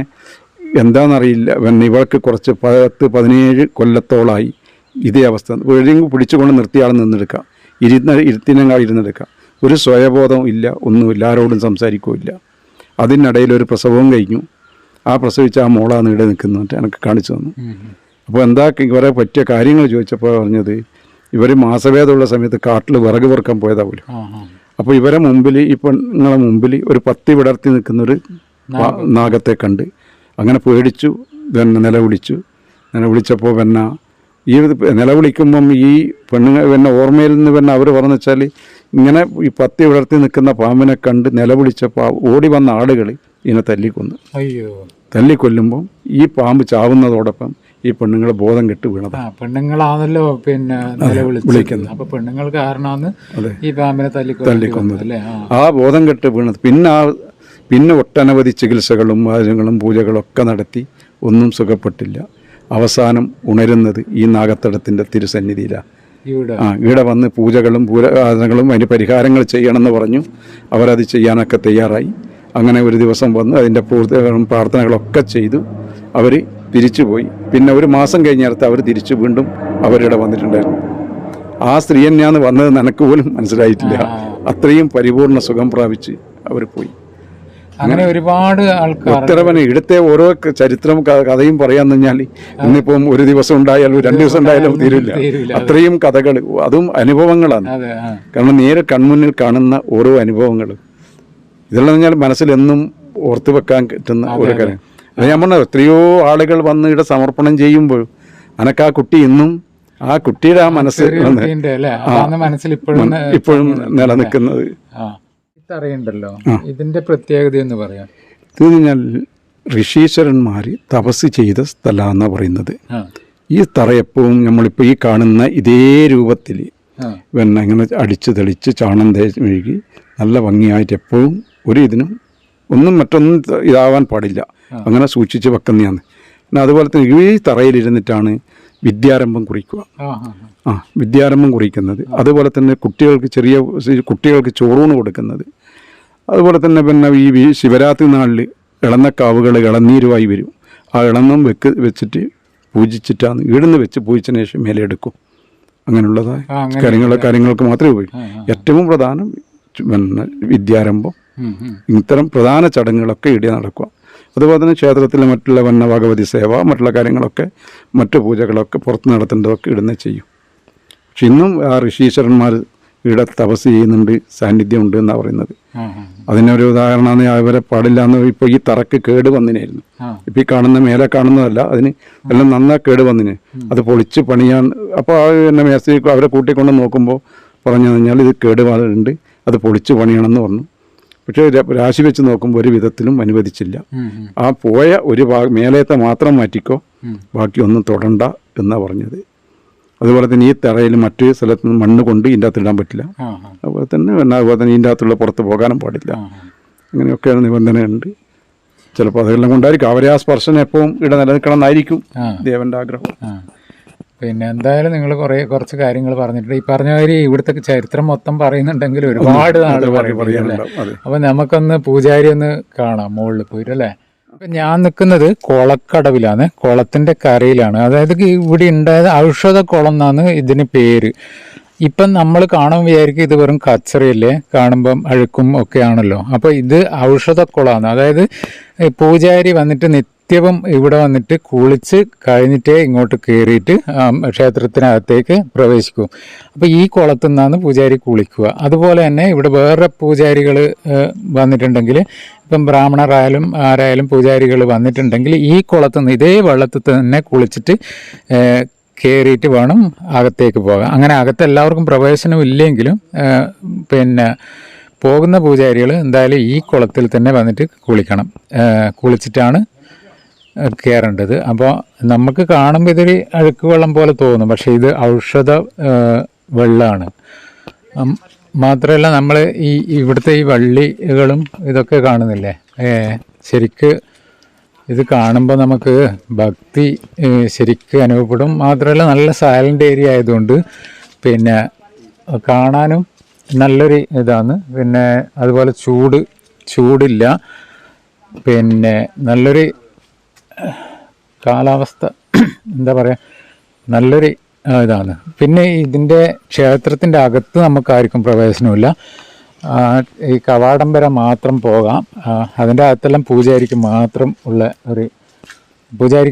എന്താണെന്നറിയില്ല, പിന്നെ ഇവൾക്ക് കുറച്ച് 10-17 കൊല്ലത്തോളമായി ഇതേ അവസ്ഥ. എഴുതി പിടിച്ചുകൊണ്ട് നിർത്തിയാൾ നിന്നെടുക്കാം, ഇരുത്തിനങ്ങാൾ ഇരുന്നെടുക്കാം, ഒരു സ്വയബോധവും ഇല്ല, ഒന്നുമില്ല, ആരോടും സംസാരിക്കുകയില്ല. അതിനിടയിൽ ഒരു പ്രസവവും കഴിഞ്ഞു. ആ പ്രസവിച്ച ആ മോളാണ് ഇവിടെ നിൽക്കുന്നത്, എനിക്ക് കാണിച്ചു തന്നു. അപ്പോൾ എന്താ ഇവരെ പറ്റിയ കാര്യങ്ങൾ ചോദിച്ചപ്പോൾ പറഞ്ഞത് ഇവർ മാസവേദമുള്ള സമയത്ത് കാട്ടിൽ വിറക് പെറുക്കാൻ പോയതാ പോലും. അപ്പോൾ ഇവരെ മുമ്പിൽ, ഈ പെണ്ണുങ്ങളെ മുമ്പിൽ ഒരു പത്തി വിടർത്തി നിൽക്കുന്നൊരു നാഗത്തെ കണ്ട് അങ്ങനെ പേടിച്ചു. പിന്നെ നിലവിളിച്ചപ്പോൾ പിന്നെ ഈ നിലവിളിക്കുമ്പം ഈ പെണ്ണുങ്ങൾ പിന്നെ ഓർമ്മയിൽ നിന്ന് പിന്നെ അവർ പറഞ്ഞു വെച്ചാൽ ഇങ്ങനെ ഈ പത്തി വിടർത്തി നിൽക്കുന്ന പാമ്പിനെ കണ്ട് നിലവിളിച്ചപ്പോൾ ഓടി വന്ന ആളുകൾ ഇതിനെ തല്ലിക്കൊന്നു. തല്ലിക്കൊല്ലുമ്പം ഈ പാമ്പ് ചാവുന്നതോടൊപ്പം ഈ പെണ്ണുങ്ങൾ ബോധം കെട്ട് വീണത്. പെണ്ണുങ്ങളാണല്ലോ പിന്നെ വിളിക്കുന്നത്. അപ്പൊ പെണ്ണുങ്ങൾ കാരണമാണ് ഈ പാമ്പിനെ തല്ലിക്കൊന്നത്. ആ ബോധം കെട്ട് വീണത്. പിന്നെ ഒട്ടനവധി ചികിത്സകളും കാര്യങ്ങളും പൂജകളും ഒക്കെ നടത്തി ഒന്നും സുഖപ്പെട്ടില്ല. അവസാനം ഉണരുന്നത് ഈ നാഗത്തടത്തിൻ്റെ തിരുസന്നിധിയിലാണ്. ഇവിടെ വന്ന് പൂജകളും പൂരാധനകളും അതിന് പരിഹാരങ്ങൾ ചെയ്യണമെന്ന് പറഞ്ഞു. അവരത് ചെയ്യാനൊക്കെ തയ്യാറായി. അങ്ങനെ ഒരു ദിവസം വന്ന് അതിൻ്റെ പ്രാർത്ഥനകളൊക്കെ ചെയ്തു അവർ തിരിച്ചുപോയി. പിന്നെ ഒരു മാസം കഴിഞ്ഞിടത്ത് അവർ തിരിച്ചു വീണ്ടും അവരിവിടെ വന്നിട്ടുണ്ടായിരുന്നു. ആ സ്ത്രീ തന്നെയാണ് വന്നത്, നിനക്ക് പോലും മനസ്സിലായിട്ടില്ല. അത്രയും പരിപൂർണ സുഖം പ്രാപിച്ച് അവർ പോയി. അങ്ങനെ ഒരുപാട് ആൾക്കാർ ഉത്തരവന് ഇവിടുത്തെ ഓരോ ചരിത്രം കഥയും പറയാന്ന് പറഞ്ഞാൽ ഇന്നിപ്പം ഒരു ദിവസം ഉണ്ടായാലും 2 ദിവസം ഉണ്ടായാലും തീരില്ല. അത്രയും കഥകൾ, അതും അനുഭവങ്ങളാണ്. കാരണം നേരെ കൺമുന്നിൽ കാണുന്ന ഓരോ അനുഭവങ്ങളും ഇതെല്ലാം പറഞ്ഞാൽ മനസ്സിൽ എന്നും ഓർത്തു വെക്കാൻ പറ്റുന്ന ഒരു കാര്യം. അത് ഞാൻ പറഞ്ഞത് എത്രയോ ആളുകൾ വന്ന് ഇവിടെ സമർപ്പണം ചെയ്യുമ്പോൾ അനക്ക് ആ കുട്ടി ഇന്നും ആ കുട്ടിയുടെ ആ മനസ്സ് ഇപ്പോഴും നിലനിൽക്കുന്നത്. അറിയണ്ടല്ലോ ഇതിന്റെ പ്രത്യേകത എന്ന് പറയാം. ഇത് കഴിഞ്ഞാൽ ഋഷീശ്വരന്മാർ തപസ് ചെയ്ത സ്ഥലമെന്നാണ് പറയുന്നത്. ഈ തറ എപ്പോഴും നമ്മളിപ്പോൾ ഈ കാണുന്ന ഇതേ രൂപത്തിൽ പിന്നെ ഇങ്ങനെ അടിച്ച് തെളിച്ച് ചാണം മെഴുകി നല്ല ഭംഗിയായിട്ട് എപ്പോഴും ഒരു ഇതിനും ഒന്നും മറ്റൊന്നും ഇതാവാൻ പാടില്ല, അങ്ങനെ സൂക്ഷിച്ച് വെക്കുന്നതാണ്. പിന്നെ അതുപോലെ തന്നെ ഈ തറയിലിരുന്നിട്ടാണ് വിദ്യാരംഭം കുറിക്കുക. വിദ്യാരംഭം കുറിക്കുന്നത്. അതുപോലെ തന്നെ കുട്ടികൾക്ക് ചോറൂണ് കൊടുക്കുന്നത്. അതുപോലെ തന്നെ ഈ ശിവരാത്രി നാളിൽ ഇളന്നക്കാവുകൾ ഇളനീരുമായി വരും. ആ ഇളന്നം വെച്ചിട്ട് പൂജിച്ചിട്ടാണ് ഇവിടുന്ന് വെച്ച് പൂജിച്ചതിന് ശേഷം മേലെ എടുക്കും. അങ്ങനെയുള്ളതായ കാര്യങ്ങൾക്ക് മാത്രമേ ഉപയോഗിക്കൂ. ഏറ്റവും പ്രധാനം വിദ്യാരംഭം. ഇത്തരം പ്രധാന ചടങ്ങുകളൊക്കെ ഇവിടെ നടക്കുക. അതുപോലെ തന്നെ ക്ഷേത്രത്തിലെ മറ്റുള്ള ഭഗവതി സേവ, മറ്റുള്ള കാര്യങ്ങളൊക്കെ, മറ്റു പൂജകളൊക്കെ പുറത്ത് നടത്തേണ്ടതൊക്കെ ഇടുന്നേ ചെയ്യും. പക്ഷെ ഇന്നും ആ ഋഷീശ്വരന്മാർ ഇവിടെ തപസ് ചെയ്യുന്നുണ്ട്, സാന്നിധ്യം ഉണ്ട് എന്നാണ് പറയുന്നത്. അതിനൊരു ഉദാഹരണമാണ് അവരെ പാടില്ല എന്ന്. ഇപ്പോൾ ഈ തറക്ക് കേട് വന്നിനായിരുന്നു. ഇപ്പം ഈ കാണുന്ന മേലെ കാണുന്നതല്ല, അതിന് എല്ലാം നന്നാ കേട് വന്നിന്. അത് പൊളിച്ച് പണിയാൻ അപ്പോൾ എന്നെ മേസ്ത്രി അവരെ കൂട്ടിക്കൊണ്ട് നോക്കുമ്പോൾ പറഞ്ഞു കഴിഞ്ഞാൽ ഇത് കേടുപാടുണ്ട്, അത് പൊളിച്ച് പണിയണമെന്ന് പറഞ്ഞു. പക്ഷേ രാശി വെച്ച് നോക്കുമ്പോൾ ഒരു വിധത്തിലും അനുവദിച്ചില്ല. ആ പോയ ഒരു മേലത്തെ മാത്രം മാറ്റിക്കോ, ബാക്കി ഒന്നും തൊടണ്ട എന്നാണ് പറഞ്ഞത്. അതുപോലെ തന്നെ ഈ തറയിൽ മറ്റു സ്ഥലത്ത് നിന്ന് മണ്ണ് കൊണ്ട് ഇതിൻ്റെ അകത്ത് ഇടാൻ പറ്റില്ല. അതുപോലെ തന്നെ ഇതിൻ്റെ അകത്തുള്ള പുറത്ത് പോകാനും പാടില്ല. അങ്ങനെയൊക്കെയാണ് നിബന്ധനയുണ്ട്. ചിലപ്പോൾ അതെല്ലാം കൊണ്ടായിരിക്കും അവരെ ആ സ്പർശനം എപ്പോഴും ഇവിടെ നിലനിൽക്കണം എന്നായിരിക്കും ദേവന്റെ ആഗ്രഹം. പിന്നെ എന്തായാലും നിങ്ങൾ കുറച്ച് കാര്യങ്ങൾ പറഞ്ഞിട്ടുണ്ട്. ഈ പറഞ്ഞ മാതിരി ഇവിടുത്തെ ചരിത്രം മൊത്തം പറയുന്നുണ്ടെങ്കിൽ ഒരുപാട് നാൾ പറയുന്നുണ്ട്. അപ്പൊ നമുക്കൊന്ന് പൂജാരി ഒന്ന് കാണാം മുകളിൽ പോയിട്ട് അല്ലേ. അപ്പൊ ഞാൻ നിൽക്കുന്നത് കുളക്കടവിലാണ്, കുളത്തിന്റെ കരയിലാണ്. അതായത് ഇവിടെ ഉണ്ടായത് ഔഷധ കുളം എന്നാണ് ഇതിന് പേര്. ഇപ്പം നമ്മൾ കാണുമ്പോൾ വിചാരിക്കും ഇത് വെറും കച്ചറയല്ലേ, കാണുമ്പം അഴുക്കും ഒക്കെ ആണല്ലോ. അപ്പോൾ ഇത് ഔഷധക്കുളമാണ്. അതായത് പൂജാരി വന്നിട്ട് നിത്യവും ഇവിടെ വന്നിട്ട് കുളിച്ച് കഴിഞ്ഞിട്ടേ ഇങ്ങോട്ട് കയറിയിട്ട് ക്ഷേത്രത്തിനകത്തേക്ക് പ്രവേശിക്കും. അപ്പോൾ ഈ കുളത്തു നിന്നാണ് പൂജാരി കുളിക്കുക. അതുപോലെ തന്നെ ഇവിടെ വേറെ പൂജാരികൾ വന്നിട്ടുണ്ടെങ്കിൽ, ഇപ്പം ബ്രാഹ്മണരായാലും ആരായാലും പൂജാരികൾ വന്നിട്ടുണ്ടെങ്കിൽ ഈ കുളത്തു നിന്ന് ഇതേ വെള്ളത്തിൽ തന്നെ കുളിച്ചിട്ട് കയറിയിട്ട് വേണം അകത്തേക്ക് പോകാം. അങ്ങനെ അകത്ത് എല്ലാവർക്കും പ്രവേശനം ഇല്ലെങ്കിലും പിന്നെ പോകുന്ന പൂജാരികൾ എന്തായാലും ഈ കുളത്തിൽ തന്നെ വന്നിട്ട് കുളിക്കണം. കുളിച്ചിട്ടാണ് കയറേണ്ടത്. അപ്പോൾ നമുക്ക് കാണുമ്പോൾ ഇതൊരു അഴുക്ക് വെള്ളം പോലെ തോന്നും, പക്ഷേ ഇത് ഔഷധ വെള്ളമാണ്. മാത്രമല്ല നമ്മൾ ഇവിടുത്തെ ഈ വള്ളികളും ഇതൊക്കെ കാണുന്നില്ലേ, ശരിക്ക് ഇത് കാണുമ്പോൾ നമുക്ക് ഭക്തി ശരിക്ക് അനുഭവപ്പെടും. മാത്രമല്ല നല്ല സൈലൻ്റ് ഏരിയ ആയതുകൊണ്ട് പിന്നെ കാണാനും നല്ലൊരു ഇതാണ്. പിന്നെ അതുപോലെ ചൂടില്ല, പിന്നെ നല്ലൊരു കാലാവസ്ഥ, എന്താ പറയുക, നല്ലൊരു ഇതാണ്. പിന്നെ ഇതിൻ്റെ ക്ഷേത്രത്തിൻ്റെ അകത്ത് നമുക്കാർക്കും പ്രവേശനമില്ല. ഈ കവാടം വരെ മാത്രം പോകാം. അതിൻ്റെ അകത്തെല്ലാം പൂജാരിക്ക്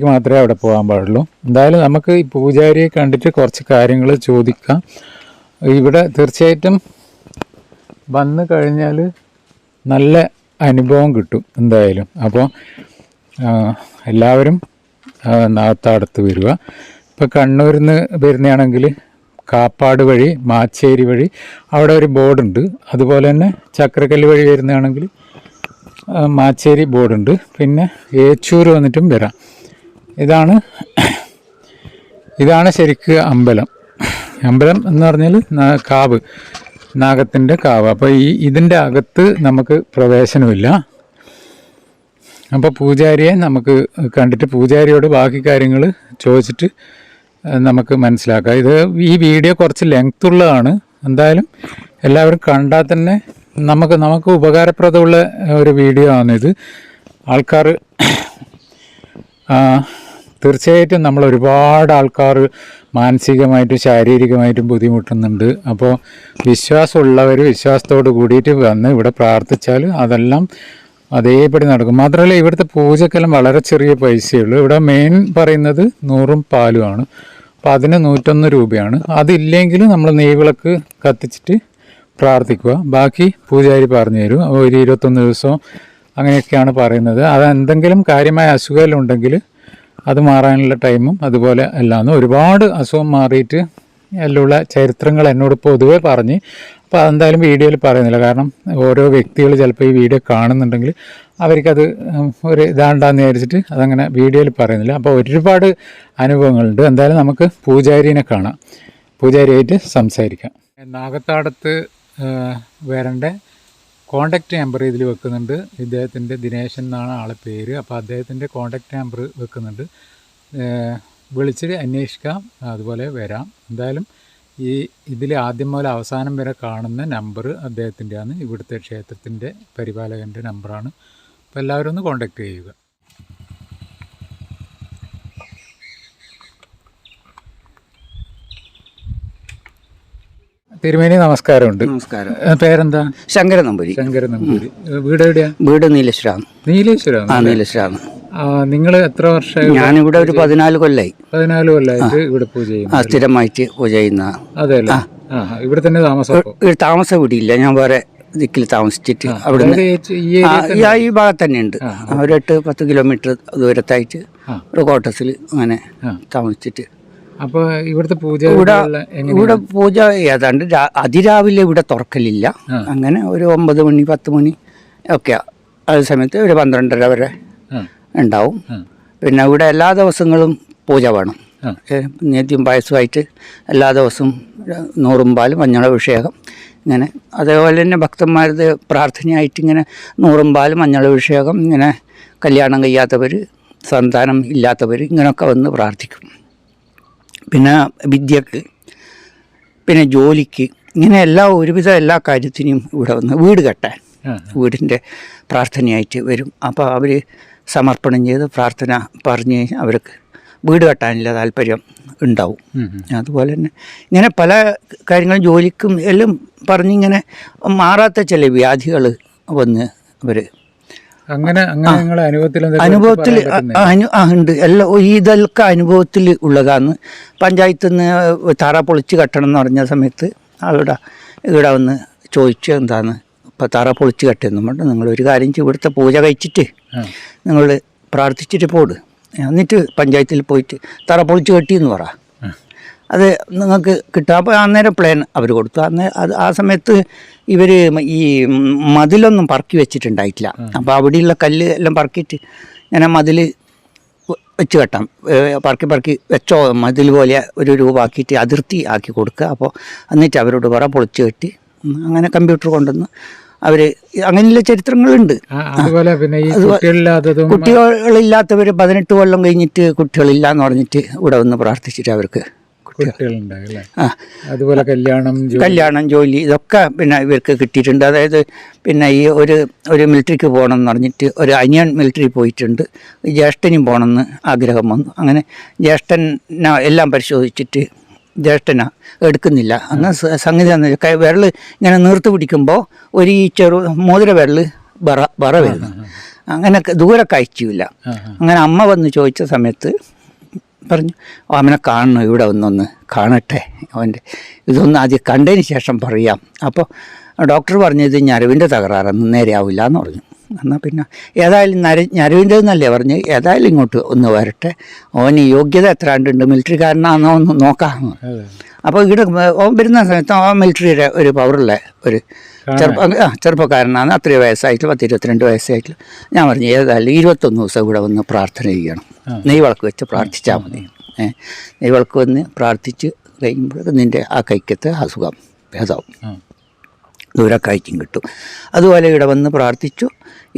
മാത്രമേ അവിടെ പോകാൻ പാടുള്ളൂ. എന്തായാലും നമുക്ക് ഈ പൂജാരിയെ കണ്ടിട്ട് കുറച്ച് കാര്യങ്ങൾ ചോദിക്കാം. ഇവിടെ തീർച്ചയായിട്ടും വന്നു കഴിഞ്ഞാൽ നല്ല അനുഭവം കിട്ടും എന്തായാലും. അപ്പോൾ എല്ലാവരും നാഗത്താടത്ത് വരിക. ഇപ്പോൾ കണ്ണൂരിൽ നിന്ന് വരുന്നതാണെങ്കിൽ കാപ്പാട് വഴി മാച്ചേരി വഴി അവിടെ ഒരു ബോർഡുണ്ട്. അതുപോലെ തന്നെ ചക്രക്കല്ല് വഴി വരുന്നതാണെങ്കിൽ മാച്ചേരി ബോർഡുണ്ട്. പിന്നെ ഏച്ചൂർ വന്നിട്ടും വരാം. ഇതാണ് ശരിക്ക് അമ്പലം എന്ന് പറഞ്ഞാൽ കാവ്, നാഗത്തിൻ്റെ കാവ്. അപ്പോൾ ഇതിൻ്റെ അകത്ത് നമുക്ക് പ്രവേശനമില്ല. അപ്പോൾ പൂജാരിയെ നമുക്ക് കണ്ടിട്ട് പൂജാരിയോട് ബാക്കി കാര്യങ്ങൾ ചോദിച്ചിട്ട് നമുക്ക് മനസ്സിലാക്കാം. ഈ വീഡിയോ കുറച്ച് ലെങ്ത് ഉള്ളതാണ്. എന്തായാലും എല്ലാവരും കണ്ടാൽ തന്നെ നമുക്ക് ഉപകാരപ്രദമുള്ള ഒരു വീഡിയോ ആണിത്. ആൾക്കാർ തീർച്ചയായിട്ടും നമ്മൾ ഒരുപാട് ആൾക്കാർ മാനസികമായിട്ടും ശാരീരികമായിട്ടും ബുദ്ധിമുട്ടുന്നുണ്ട്. അപ്പോൾ വിശ്വാസമുള്ളവർ വിശ്വാസത്തോട് കൂടിയിട്ട് വന്ന് ഇവിടെ പ്രാർത്ഥിച്ചാൽ അതെല്ലാം അതേപടി നടക്കും. മാത്രമല്ല ഇവിടുത്തെ പൂജക്കെല്ലാം വളരെ ചെറിയ പൈസയുള്ളൂ. ഇവിടെ മെയിൻ പറയുന്നത് 100 പാലുമാണ്. അപ്പോൾ അതിന് 101 രൂപയാണ്. അതില്ലെങ്കിൽ നമ്മൾ നെയ്വിളക്ക് കത്തിച്ചിട്ട് പ്രാർത്ഥിക്കുക. ബാക്കി പൂജാരി പറഞ്ഞു തരും. ഒരു 21 ദിവസം അങ്ങനെയൊക്കെയാണ് പറയുന്നത്. അത് എന്തെങ്കിലും കാര്യമായ അസുഖമെല്ലാം ഉണ്ടെങ്കിൽ അത് മാറാനുള്ള ടൈമും അതുപോലെ എല്ലാമാണ്. ഒരുപാട് അസുഖം മാറിയിട്ട് എല്ലാം ചരിത്രങ്ങൾ എന്നോട് പൊതുവെ പറഞ്ഞ്, അപ്പോൾ അതെന്തായാലും വീഡിയോയിൽ പറയുന്നില്ല. കാരണം ഓരോ വ്യക്തികൾ ചിലപ്പോൾ ഈ വീഡിയോ കാണുന്നുണ്ടെങ്കിൽ അവർക്കത് ഒരു ഇതാണ്ടാന്ന് വിചാരിച്ചിട്ട് അതങ്ങനെ വീഡിയോയിൽ പറയുന്നില്ല. അപ്പോൾ ഒരുപാട് അനുഭവങ്ങളുണ്ട്. എന്തായാലും നമുക്ക് പൂജാരിനെ കാണാം, പൂജാരിയായിട്ട് സംസാരിക്കാം. നാഗത്താടത്ത് വരേണ്ട കോണ്ടാക്റ്റ് നമ്പർ ഇതിൽ വെക്കുന്നുണ്ട്. ഇദ്ദേഹത്തിൻ്റെ ദിനേശൻ എന്നാണ് ആളെ പേര്. അപ്പോൾ അദ്ദേഹത്തിൻ്റെ കോണ്ടാക്റ്റ് നമ്പർ വെക്കുന്നുണ്ട്. വിളിച്ചിട്ട് അന്വേഷിക്കാം, അതുപോലെ വരാം. എന്തായാലും ഇതിൽ ആദ്യം മുതൽ അവസാനം വരെ കാണുന്ന നമ്പർ അദ്ദേഹത്തിൻ്റെയാണ്, ഇവിടുത്തെ ക്ഷേത്രത്തിൻ്റെ പരിപാലകൻ്റെ നമ്പറാണ്. അപ്പോൾ എല്ലാവരും ഒന്ന് കോണ്ടാക്ട് ചെയ്യുക. തിരുമേനി നമസ്കാരമുണ്ട്. നമസ്കാരം. പേരെന്താ? ശങ്കരൻ നമ്പൂരി. വീട് എവിടെയാ? വീട് നീലേശ്വരാണ്. നീലേശ്വരാണ്. നിങ്ങൾ എത്ര വർഷമായി? ഞാനിവിടെ ഒരു 14 കൊല്ലായി. 14 കൊല്ലമായിട്ട് ഇവിടെ പൂജ ചെയ്യുന്നു? സ്ഥിരമായിട്ട് പൂജ ചെയ്യുന്ന. അതെ. ഇവിടെ തന്നെ താമസം വീടില്ല, ഞാൻ വേറെ ദിക്കിൽ താമസിച്ചിട്ട് അവിടെ ഈ ഭാഗത്ത് തന്നെ ഉണ്ട്. ഒരു 8-10 കിലോമീറ്റർ ദൂരത്തായിട്ട് ഒരു ക്വാർട്ടേഴ്സിൽ അങ്ങനെ താമസിച്ചിട്ട്. അപ്പോൾ ഇവിടുത്തെ പൂജ ഇവിടെ പൂജ ഏതാണ്ട് അതിരാവിലെ ഇവിടെ തുറക്കലില്ല. അങ്ങനെ ഒരു 9 മണി 10 മണി ഒക്കെ അതേ സമയത്ത് ഒരു 12:30 വരെ ഉണ്ടാവും. പിന്നെ ഇവിടെ എല്ലാ ദിവസങ്ങളും പൂജ വേണം. നേദ്യം പായസമായിട്ട് എല്ലാ ദിവസവും 100 പാല് മഞ്ഞളഭിഷേകം ഇങ്ങനെ. അതേപോലെ തന്നെ ഭക്തന്മാരുടെ പ്രാർത്ഥനയായിട്ട് ഇങ്ങനെ 100 പാല് മഞ്ഞളഭിഷേകം ഇങ്ങനെ. കല്യാണം കഴിയാത്തവർ, സന്താനം ഇല്ലാത്തവർ ഇങ്ങനെയൊക്കെ വന്ന് പ്രാർത്ഥിക്കും. പിന്നെ വിദ്യക്ക്, പിന്നെ ജോലിക്ക്, ഇങ്ങനെ ഒരുവിധ എല്ലാ കാര്യത്തിനും ഇവിടെ വന്ന് വീട് കെട്ടാൻ വീടിൻ്റെ പ്രാർത്ഥനയായിട്ട് വരും. അപ്പോൾ അവർ സമർപ്പണം ചെയ്ത് പ്രാർത്ഥന പറഞ്ഞ് അവർക്ക് വീട് കെട്ടാനുള്ള താല്പര്യം ഉണ്ടാവും. അതുപോലെ തന്നെ ഇങ്ങനെ പല കാര്യങ്ങളും ജോലിക്കും എല്ലാം പറഞ്ഞിങ്ങനെ മാറാത്ത ചില വ്യാധികൾ വന്ന് അവർ അനുഭവത്തിൽ ഉണ്ട്. എല്ലാം ഇതൊക്കെ അനുഭവത്തിൽ ഉള്ളതാണ്. പഞ്ചായത്തിൽ നിന്ന് തറ പൊളിച്ച് കെട്ടണം എന്ന് പറഞ്ഞ സമയത്ത് ഇവിടെ വന്ന് ചോദിച്ചു, എന്താണ് ഇപ്പോൾ തറ പൊളിച്ച് കെട്ടുന്നു കൊണ്ട് നിങ്ങളൊരു കാര്യം ഇവിടുത്തെ പൂജ കഴിച്ചിട്ട് നിങ്ങൾ പ്രാർത്ഥിച്ചിട്ട് പോട്, എന്നിട്ട് പഞ്ചായത്തിൽ പോയിട്ട് തറ പൊളിച്ച് കെട്ടിയെന്ന് പറ, അത് നിങ്ങൾക്ക് കിട്ടുക. അപ്പോൾ അന്നേരം പ്ലാൻ അവർ കൊടുത്തു. ആ സമയത്ത് ഇവർ ഈ മതിലൊന്നും പറക്കി വെച്ചിട്ടുണ്ടായിട്ടില്ല. അപ്പോൾ അവിടെയുള്ള കല്ല് എല്ലാം പറക്കിയിട്ട് ഞാൻ മതിൽ വെച്ച് കെട്ടാം, പറക്കി വെച്ചോ മതിൽ പോലെ ഒരു രൂപ ആക്കിയിട്ട് അതിർത്തി ആക്കി കൊടുക്കുക. അപ്പോൾ എന്നിട്ട് അവരോട് പറ പൊളിച്ച് കെട്ടി അങ്ങനെ കമ്പ്യൂട്ടർ കൊണ്ടുവന്ന് അവർ അങ്ങനെയുള്ള ചരിത്രങ്ങളുണ്ട്. അതുപോലെ പിന്നെ ഈ കുട്ടികളില്ലാത്തതും കുട്ടികളില്ലാത്തവർ 18 കൊല്ലം കഴിഞ്ഞിട്ട് കുട്ടികളില്ല എന്ന് പറഞ്ഞിട്ട് ഇവിടെ വന്ന് പ്രാർത്ഥിച്ചിട്ട് അവർക്ക് കുട്ടികളുണ്ടാവില്ലേ. അതുപോലെ കല്യാണം ജോലി ഇതൊക്കെ പിന്നെ ഇവർക്ക് കിട്ടിയിട്ടുണ്ട്. അതായത് പിന്നെ ഈ ഒരു മിലിറ്ററിക്ക് പോകണം എന്ന് പറഞ്ഞിട്ട് ഒരു അനിയൻ മിലിറ്ററി പോയിട്ടുണ്ട്, ജ്യേഷ്ഠനും പോകണമെന്ന് ആഗ്രഹം വന്നു. അങ്ങനെ ജ്യേഷ്ഠനെ എല്ലാം പരിശോധിച്ചിട്ട് ജ്യേഷ്ഠന എടുക്കുന്നില്ല. അന്ന് സംഗതി വിരൽ ഇങ്ങനെ നീർത്ത് പിടിക്കുമ്പോൾ ഒരു ഈ മോതിര വിരൽ ബറ വരുന്നു. അങ്ങനെ ദൂരെ കഴിച്ചില്ല. അങ്ങനെ അമ്മ വന്ന് ചോദിച്ച സമയത്ത് പറഞ്ഞു, അവനെ കാണണം, ഇവിടെ ഒന്നൊന്ന് കാണട്ടെ, അവൻ്റെ ഇതൊന്ന് ആദ്യം കണ്ടതിന് ശേഷം പറയാം. അപ്പോൾ ഡോക്ടർ പറഞ്ഞത് ഞരവിൻ്റെ തകരാറൊന്നും നേരെ ആവില്ല എന്ന് പറഞ്ഞു. എന്നാൽ പിന്നെ ഏതായാലും ഞരവിൻ്റെ എന്നല്ലേ പറഞ്ഞ്, ഏതായാലും ഇങ്ങോട്ട് ഒന്ന് വരട്ടെ, അവന് യോഗ്യത എത്രാണ്ടുണ്ട്, മിലിറ്ററിക്കാരനാണെന്നോ ഒന്ന് നോക്കാം. അപ്പോൾ ഇവിടെ അവൻ വരുന്ന സമയത്ത് അവൻ മിലിറ്ററിയുടെ ഒരു പവറുള്ള ഒരു ചെറുപ്പക്കാരനാണ്. അത്രയും വയസ്സായിട്ട് 10-22 വയസ്സായിട്ട് ഞാൻ പറഞ്ഞു ഏതായാലും 21 ദിവസം ഇവിടെ വന്ന് പ്രാർത്ഥന ചെയ്യണം, നെയ്വിളക്ക് വെച്ച് പ്രാർത്ഥിച്ചാൽ മതി. നെയ്വിളക്ക് വന്ന് പ്രാർത്ഥിച്ച് കഴിയുമ്പോഴേക്കും നിൻ്റെ ആ കൈക്കത്തെ അസുഖം ഭേദമാവും, ദൂരക്കയറ്റും കിട്ടും. അതുപോലെ ഇവിടെ വന്ന് പ്രാർത്ഥിച്ചു.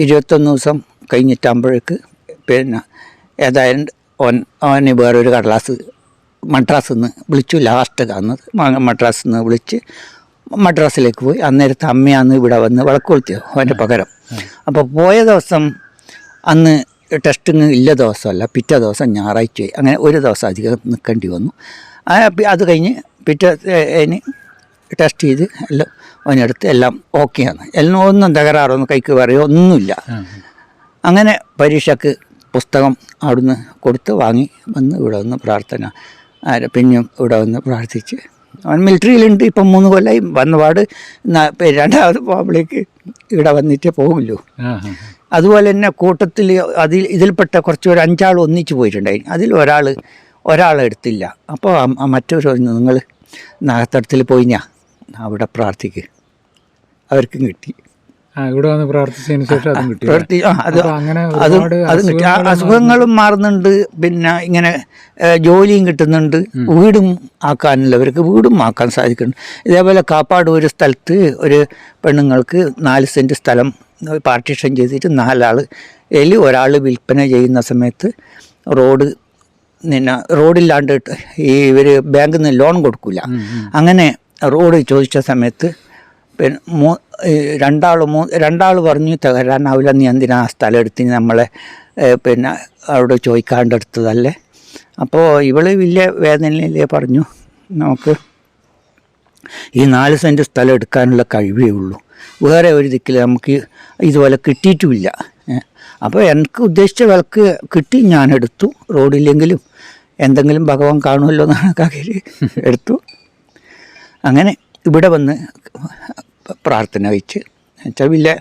21 ദിവസം കഴിഞ്ഞിട്ടാകുമ്പോഴേക്ക് പിന്നെ ഏതായാലും ഓന് വേറൊരു മദ്രാസിൽ നിന്ന് വിളിച്ചു. ലാസ്റ്റ് കാണുന്നത് മദ്രാസിൽ നിന്ന് വിളിച്ച് മദ്രാസിലേക്ക് പോയി. അന്നേരത്തെ അമ്മയാന്ന് ഇവിടെ വന്ന് വിളക്ക് കൊളുത്തിയോ അവൻ്റെ പകരം. അപ്പോൾ പോയ ദിവസം അന്ന് ടെസ്റ്റിങ് ഇല്ല ദിവസമല്ല, പിറ്റേ ദിവസം ഞായറാഴ്ചയായി. അങ്ങനെ ഒരു ദിവസം അധികം നിൽക്കേണ്ടി വന്നു. അത് കഴിഞ്ഞ് പിറ്റേന് ടെസ്റ്റ് ചെയ്ത് എല്ലാം അവനെടുത്ത് എല്ലാം ഓക്കെയാണ്. എല്ലാം ഒന്നും തകരാറൊന്നും കൈക്ക് പറയുകയോ ഒന്നുമില്ല. അങ്ങനെ പരീക്ഷയ്ക്ക് പുസ്തകം അവിടുന്ന് കൊടുത്ത് വാങ്ങി വന്ന് ഇവിടെ വന്ന് പ്രാർത്ഥന പിന്നെയും ഇവിടെ വന്ന് പ്രാർത്ഥിച്ച് അവൻ മിലിറ്ററിയിലുണ്ട്. ഇപ്പം 3 കൊല്ലമായി. വന്നപാട് രണ്ടാമത് പോകുമ്പോഴേക്ക് ഇവിടെ വന്നിട്ടേ പോകുമല്ലോ. അതുപോലെ തന്നെ കൂട്ടത്തിൽ ഇതിൽപ്പെട്ട കുറച്ച് ഒരു 5 ആൾ ഒന്നിച്ച് പോയിട്ടുണ്ടായി. അതിൽ ഒരാളെ എടുത്തില്ല. അപ്പോൾ മറ്റൊരു നിങ്ങൾ നാഗത്തടത്തിൽ പോയിഞ്ഞാ അവിടെ പ്രാർത്ഥിക്ക്, അവർക്കും കിട്ടി. ഇവിടെ വന്ന് പ്രാർത്ഥിച്ചതിന് ശേഷം അതും കിട്ടി. അതും കിട്ടി. അസുഖങ്ങളും മാറുന്നുണ്ട്, പിന്നെ ഇങ്ങനെ ജോലിയും കിട്ടുന്നുണ്ട്, വീടും ആക്കാനുള്ളവർക്ക് വീടും ആക്കാൻ സാധിക്കുന്നുണ്ട്. ഇതേപോലെ കാപ്പാട് ഒരു സ്ഥലത്ത് ഒരു പെണ്ണുങ്ങൾക്ക് 4 സെൻറ്റ് സ്ഥലം പാർട്ടീഷൻ ചെയ്തിട്ട് 4 ആൾ ഒരാൾ വിൽപ്പന ചെയ്യുന്ന സമയത്ത് റോഡില്ലാണ്ട് ഇവർ ബാങ്കിൽ നിന്ന് ലോൺ കൊടുക്കില്ല. അങ്ങനെ റോഡ് ചോദിച്ച സമയത്ത് പിന്നെ രണ്ടാൾ പറഞ്ഞു തകരാനാവില്ല, നീ എന്തിനാ ആ സ്ഥലം എടുത്ത് നമ്മളെ പിന്നെ അവിടെ ചോദിക്കാണ്ടെടുത്തതല്ലേ. അപ്പോൾ ഇവൾ വലിയ വേദനയിലേ പറഞ്ഞു, നമുക്ക് ഈ 4 സെൻറ്റ് സ്ഥലം എടുക്കാനുള്ള കഴിവേ ഉള്ളൂ, വേറെ ഒരു ദിക്കിൽ നമുക്ക് ഇതുപോലെ കിട്ടിയിട്ടുമില്ല. അപ്പോൾ എനിക്ക് ഉദ്ദേശിച്ച വിളക്ക് കിട്ടി, ഞാൻ എടുത്തു. റോഡില്ലെങ്കിലും എന്തെങ്കിലും ഭഗവാൻ കാണുമല്ലോ എന്നാണ് കാര്യം എടുത്തു. അങ്ങനെ ഇവിടെ വന്ന് പ്രാർത്ഥന വെച്ച് വെച്ചാൽ വലിയ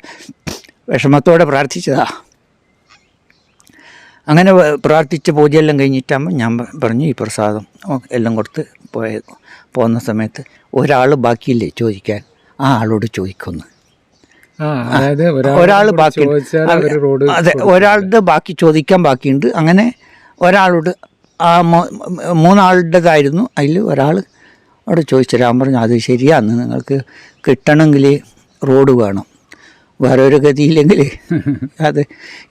വിഷമത്തോടെ പ്രാർത്ഥിച്ചതാ. അങ്ങനെ പ്രാർത്ഥിച്ച് പൂജയെല്ലാം കഴിഞ്ഞിട്ടാകുമ്പോൾ ഞാൻ പറഞ്ഞു ഈ പ്രസാദം എല്ലാം കൊടുത്ത് പോകുന്ന സമയത്ത് ഒരാൾ ബാക്കിയില്ലേ ചോദിക്കാൻ, ആ ആളോട് ചോദിക്കുന്നു. ഒരാൾ ബാക്കി, അതെ, ഒരാളുടെ ബാക്കി ചോദിക്കാൻ ബാക്കിയുണ്ട്. അങ്ങനെ ഒരാളോട് ആ 3 ആളുടേതായിരുന്നു. അതിൽ ഒരാൾ അവിടെ ചോദിച്ചുതരാൻ പറഞ്ഞു, അത് ശരിയാന്ന്, നിങ്ങൾക്ക് കിട്ടണമെങ്കിൽ റോഡ് വേണം, വേറെ ഒരു ഗതിയില്ലെങ്കിൽ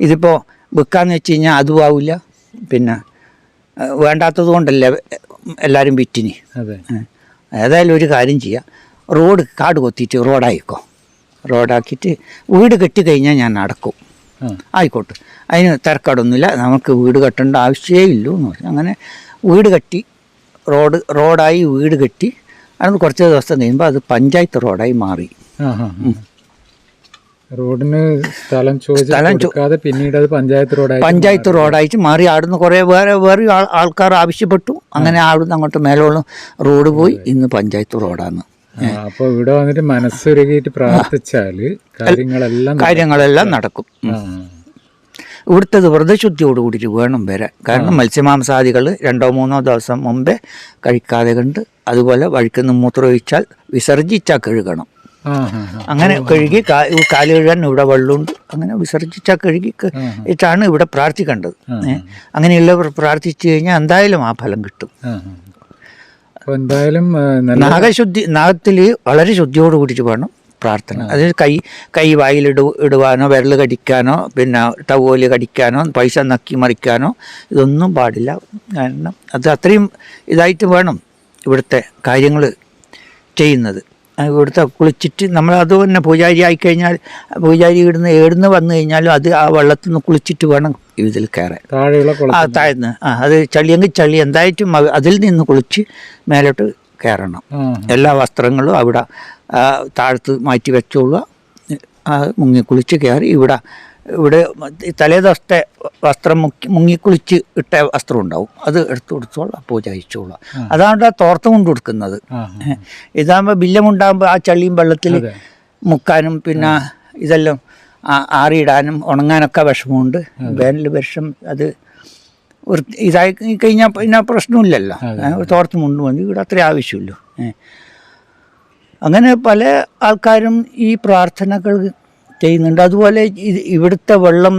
ഇതിപ്പോൾ വിൽക്കാന്ന് വെച്ച് കഴിഞ്ഞാൽ അതും ആവില്ല, പിന്നെ വേണ്ടാത്തത് കൊണ്ടല്ലേ എല്ലാവരും വിറ്റിന്. ഏതായാലും ഒരു കാര്യം ചെയ്യാം, കാട് കൊത്തിയിട്ട് റോഡാക്കിയിട്ട് വീട് കെട്ടിക്കഴിഞ്ഞാൽ ഞാൻ നടക്കും. ആയിക്കോട്ടെ, അതിന് തിരക്കടൊന്നുമില്ല, നമുക്ക് വീട് കെട്ടേണ്ട ആവശ്യമേ ഇല്ലൂ എന്ന് പറഞ്ഞു. അങ്ങനെ വീട് കെട്ടി, റോഡായി വീട് കെട്ടി. അത് കുറച്ച് ദിവസം കഴിയുമ്പോൾ അത് പഞ്ചായത്ത് റോഡായി മാറി. റോഡിന് സ്ഥലം ചോദിക്കാതെ പിന്നീട് അത് പഞ്ചായത്ത് റോഡായിട്ട് മാറി. അവിടുന്ന് കുറേ വേറെ ആൾക്കാർ ആവശ്യപ്പെട്ടു. അങ്ങനെ അവിടുന്ന് അങ്ങോട്ട് മേലോളം റോഡ് പോയി, ഇന്ന് പഞ്ചായത്ത് റോഡാണ്. അപ്പോൾ ഇവിടെ വന്നിട്ട് മനസ്സൊരുക്കിയിട്ട് പ്രാർത്ഥിച്ചാല് കാര്യങ്ങളെല്ലാം നടക്കും. ഇവിടുത്തത് വ്രതശുദ്ധിയോടുകൂടിയിട്ട് വേണം വരാൻ. കാരണം മത്സ്യമാംസാദികൾ 2-3 ദിവസം മുമ്പേ കഴിക്കാതെ കണ്ട്, അതുപോലെ വഴിക്കുന്ന മൂത്രമൊഴിച്ചാൽ വിസർജിച്ചാൽ കഴുകണം. അങ്ങനെ കഴുകി കാല് കഴുകാൻ ഇവിടെ വെള്ളമുണ്ട്. അങ്ങനെ വിസർജിച്ചാൽ കഴുകിയിട്ടാണ് ഇവിടെ പ്രാർത്ഥിക്കേണ്ടത്. അങ്ങനെയുള്ളവർ പ്രാർത്ഥിച്ചു കഴിഞ്ഞാൽ എന്തായാലും ആ ഫലം കിട്ടും. അപ്പോൾ എന്തായാലും നാഗത്തിൽ വളരെ ശുദ്ധിയോട് കൂടിയിട്ട് വേണം പ്രാർത്ഥന. അതിന് കൈ ഇടുവാനോ വിരൽ കടിക്കാനോ പിന്നെ ടവോല് കടിക്കാനോ പൈസ നക്കി മറിക്കാനോ ഇതൊന്നും പാടില്ല. കാരണം അത് അത്രയും ഇതായിട്ട് വേണം ഇവിടുത്തെ കാര്യങ്ങൾ ചെയ്യുന്നത്. ഇവിടുത്തെ കുളിച്ചിട്ട് നമ്മൾ അത് തന്നെ പൂജാരി ആയിക്കഴിഞ്ഞാൽ പൂജാരി ഏടുന്ന് വന്നു കഴിഞ്ഞാലും അത് ആ വെള്ളത്തിൽ നിന്ന് കുളിച്ചിട്ട് വേണം ഇതിൽ കയറാൻ. താഴ്ന്ന് അത് ചളിയെങ്കിൽ ചളി എന്തായിട്ടും അതിൽ നിന്ന് കുളിച്ച് മേലോട്ട് കയറണം. എല്ലാ വസ്ത്രങ്ങളും അവിടെ താഴത്ത് മാറ്റി വെച്ചോളുക. മുങ്ങിക്കുളിച്ച് കയറി ഇവിടെ തലേ ദിവസത്തെ വസ്ത്രം മുങ്ങിക്കുളിച്ച് ഇട്ട വസ്ത്രം ഉണ്ടാവും, അത് എടുത്തു കൊടുത്തോളാം, പൂജ അയച്ചോളാം. അതാണ് തോർത്ത് കൊണ്ട് കൊടുക്കുന്നത്. ഇതാകുമ്പോൾ ബില്ലമുണ്ടാകുമ്പോൾ ആ ചളിയും വെള്ളത്തിൽ മുക്കാനും പിന്നെ ഇതെല്ലാം ആറിയിടാനും ഉണങ്ങാനൊക്കെ വിഷമമുണ്ട്. വേനൽ വർഷം അത് ഇതായി കഴിഞ്ഞാൽ പിന്നെ പ്രശ്നമില്ലല്ലോ. തോർത്ത് മുണ്ട് വന്ന് ഇവിടെ അത്രയും ആവശ്യമില്ലല്ലോ. അങ്ങനെ പല ആൾക്കാരും ഈ പ്രാർത്ഥനകൾ ചെയ്യുന്നുണ്ട്. അതുപോലെ ഇവിടുത്തെ വെള്ളം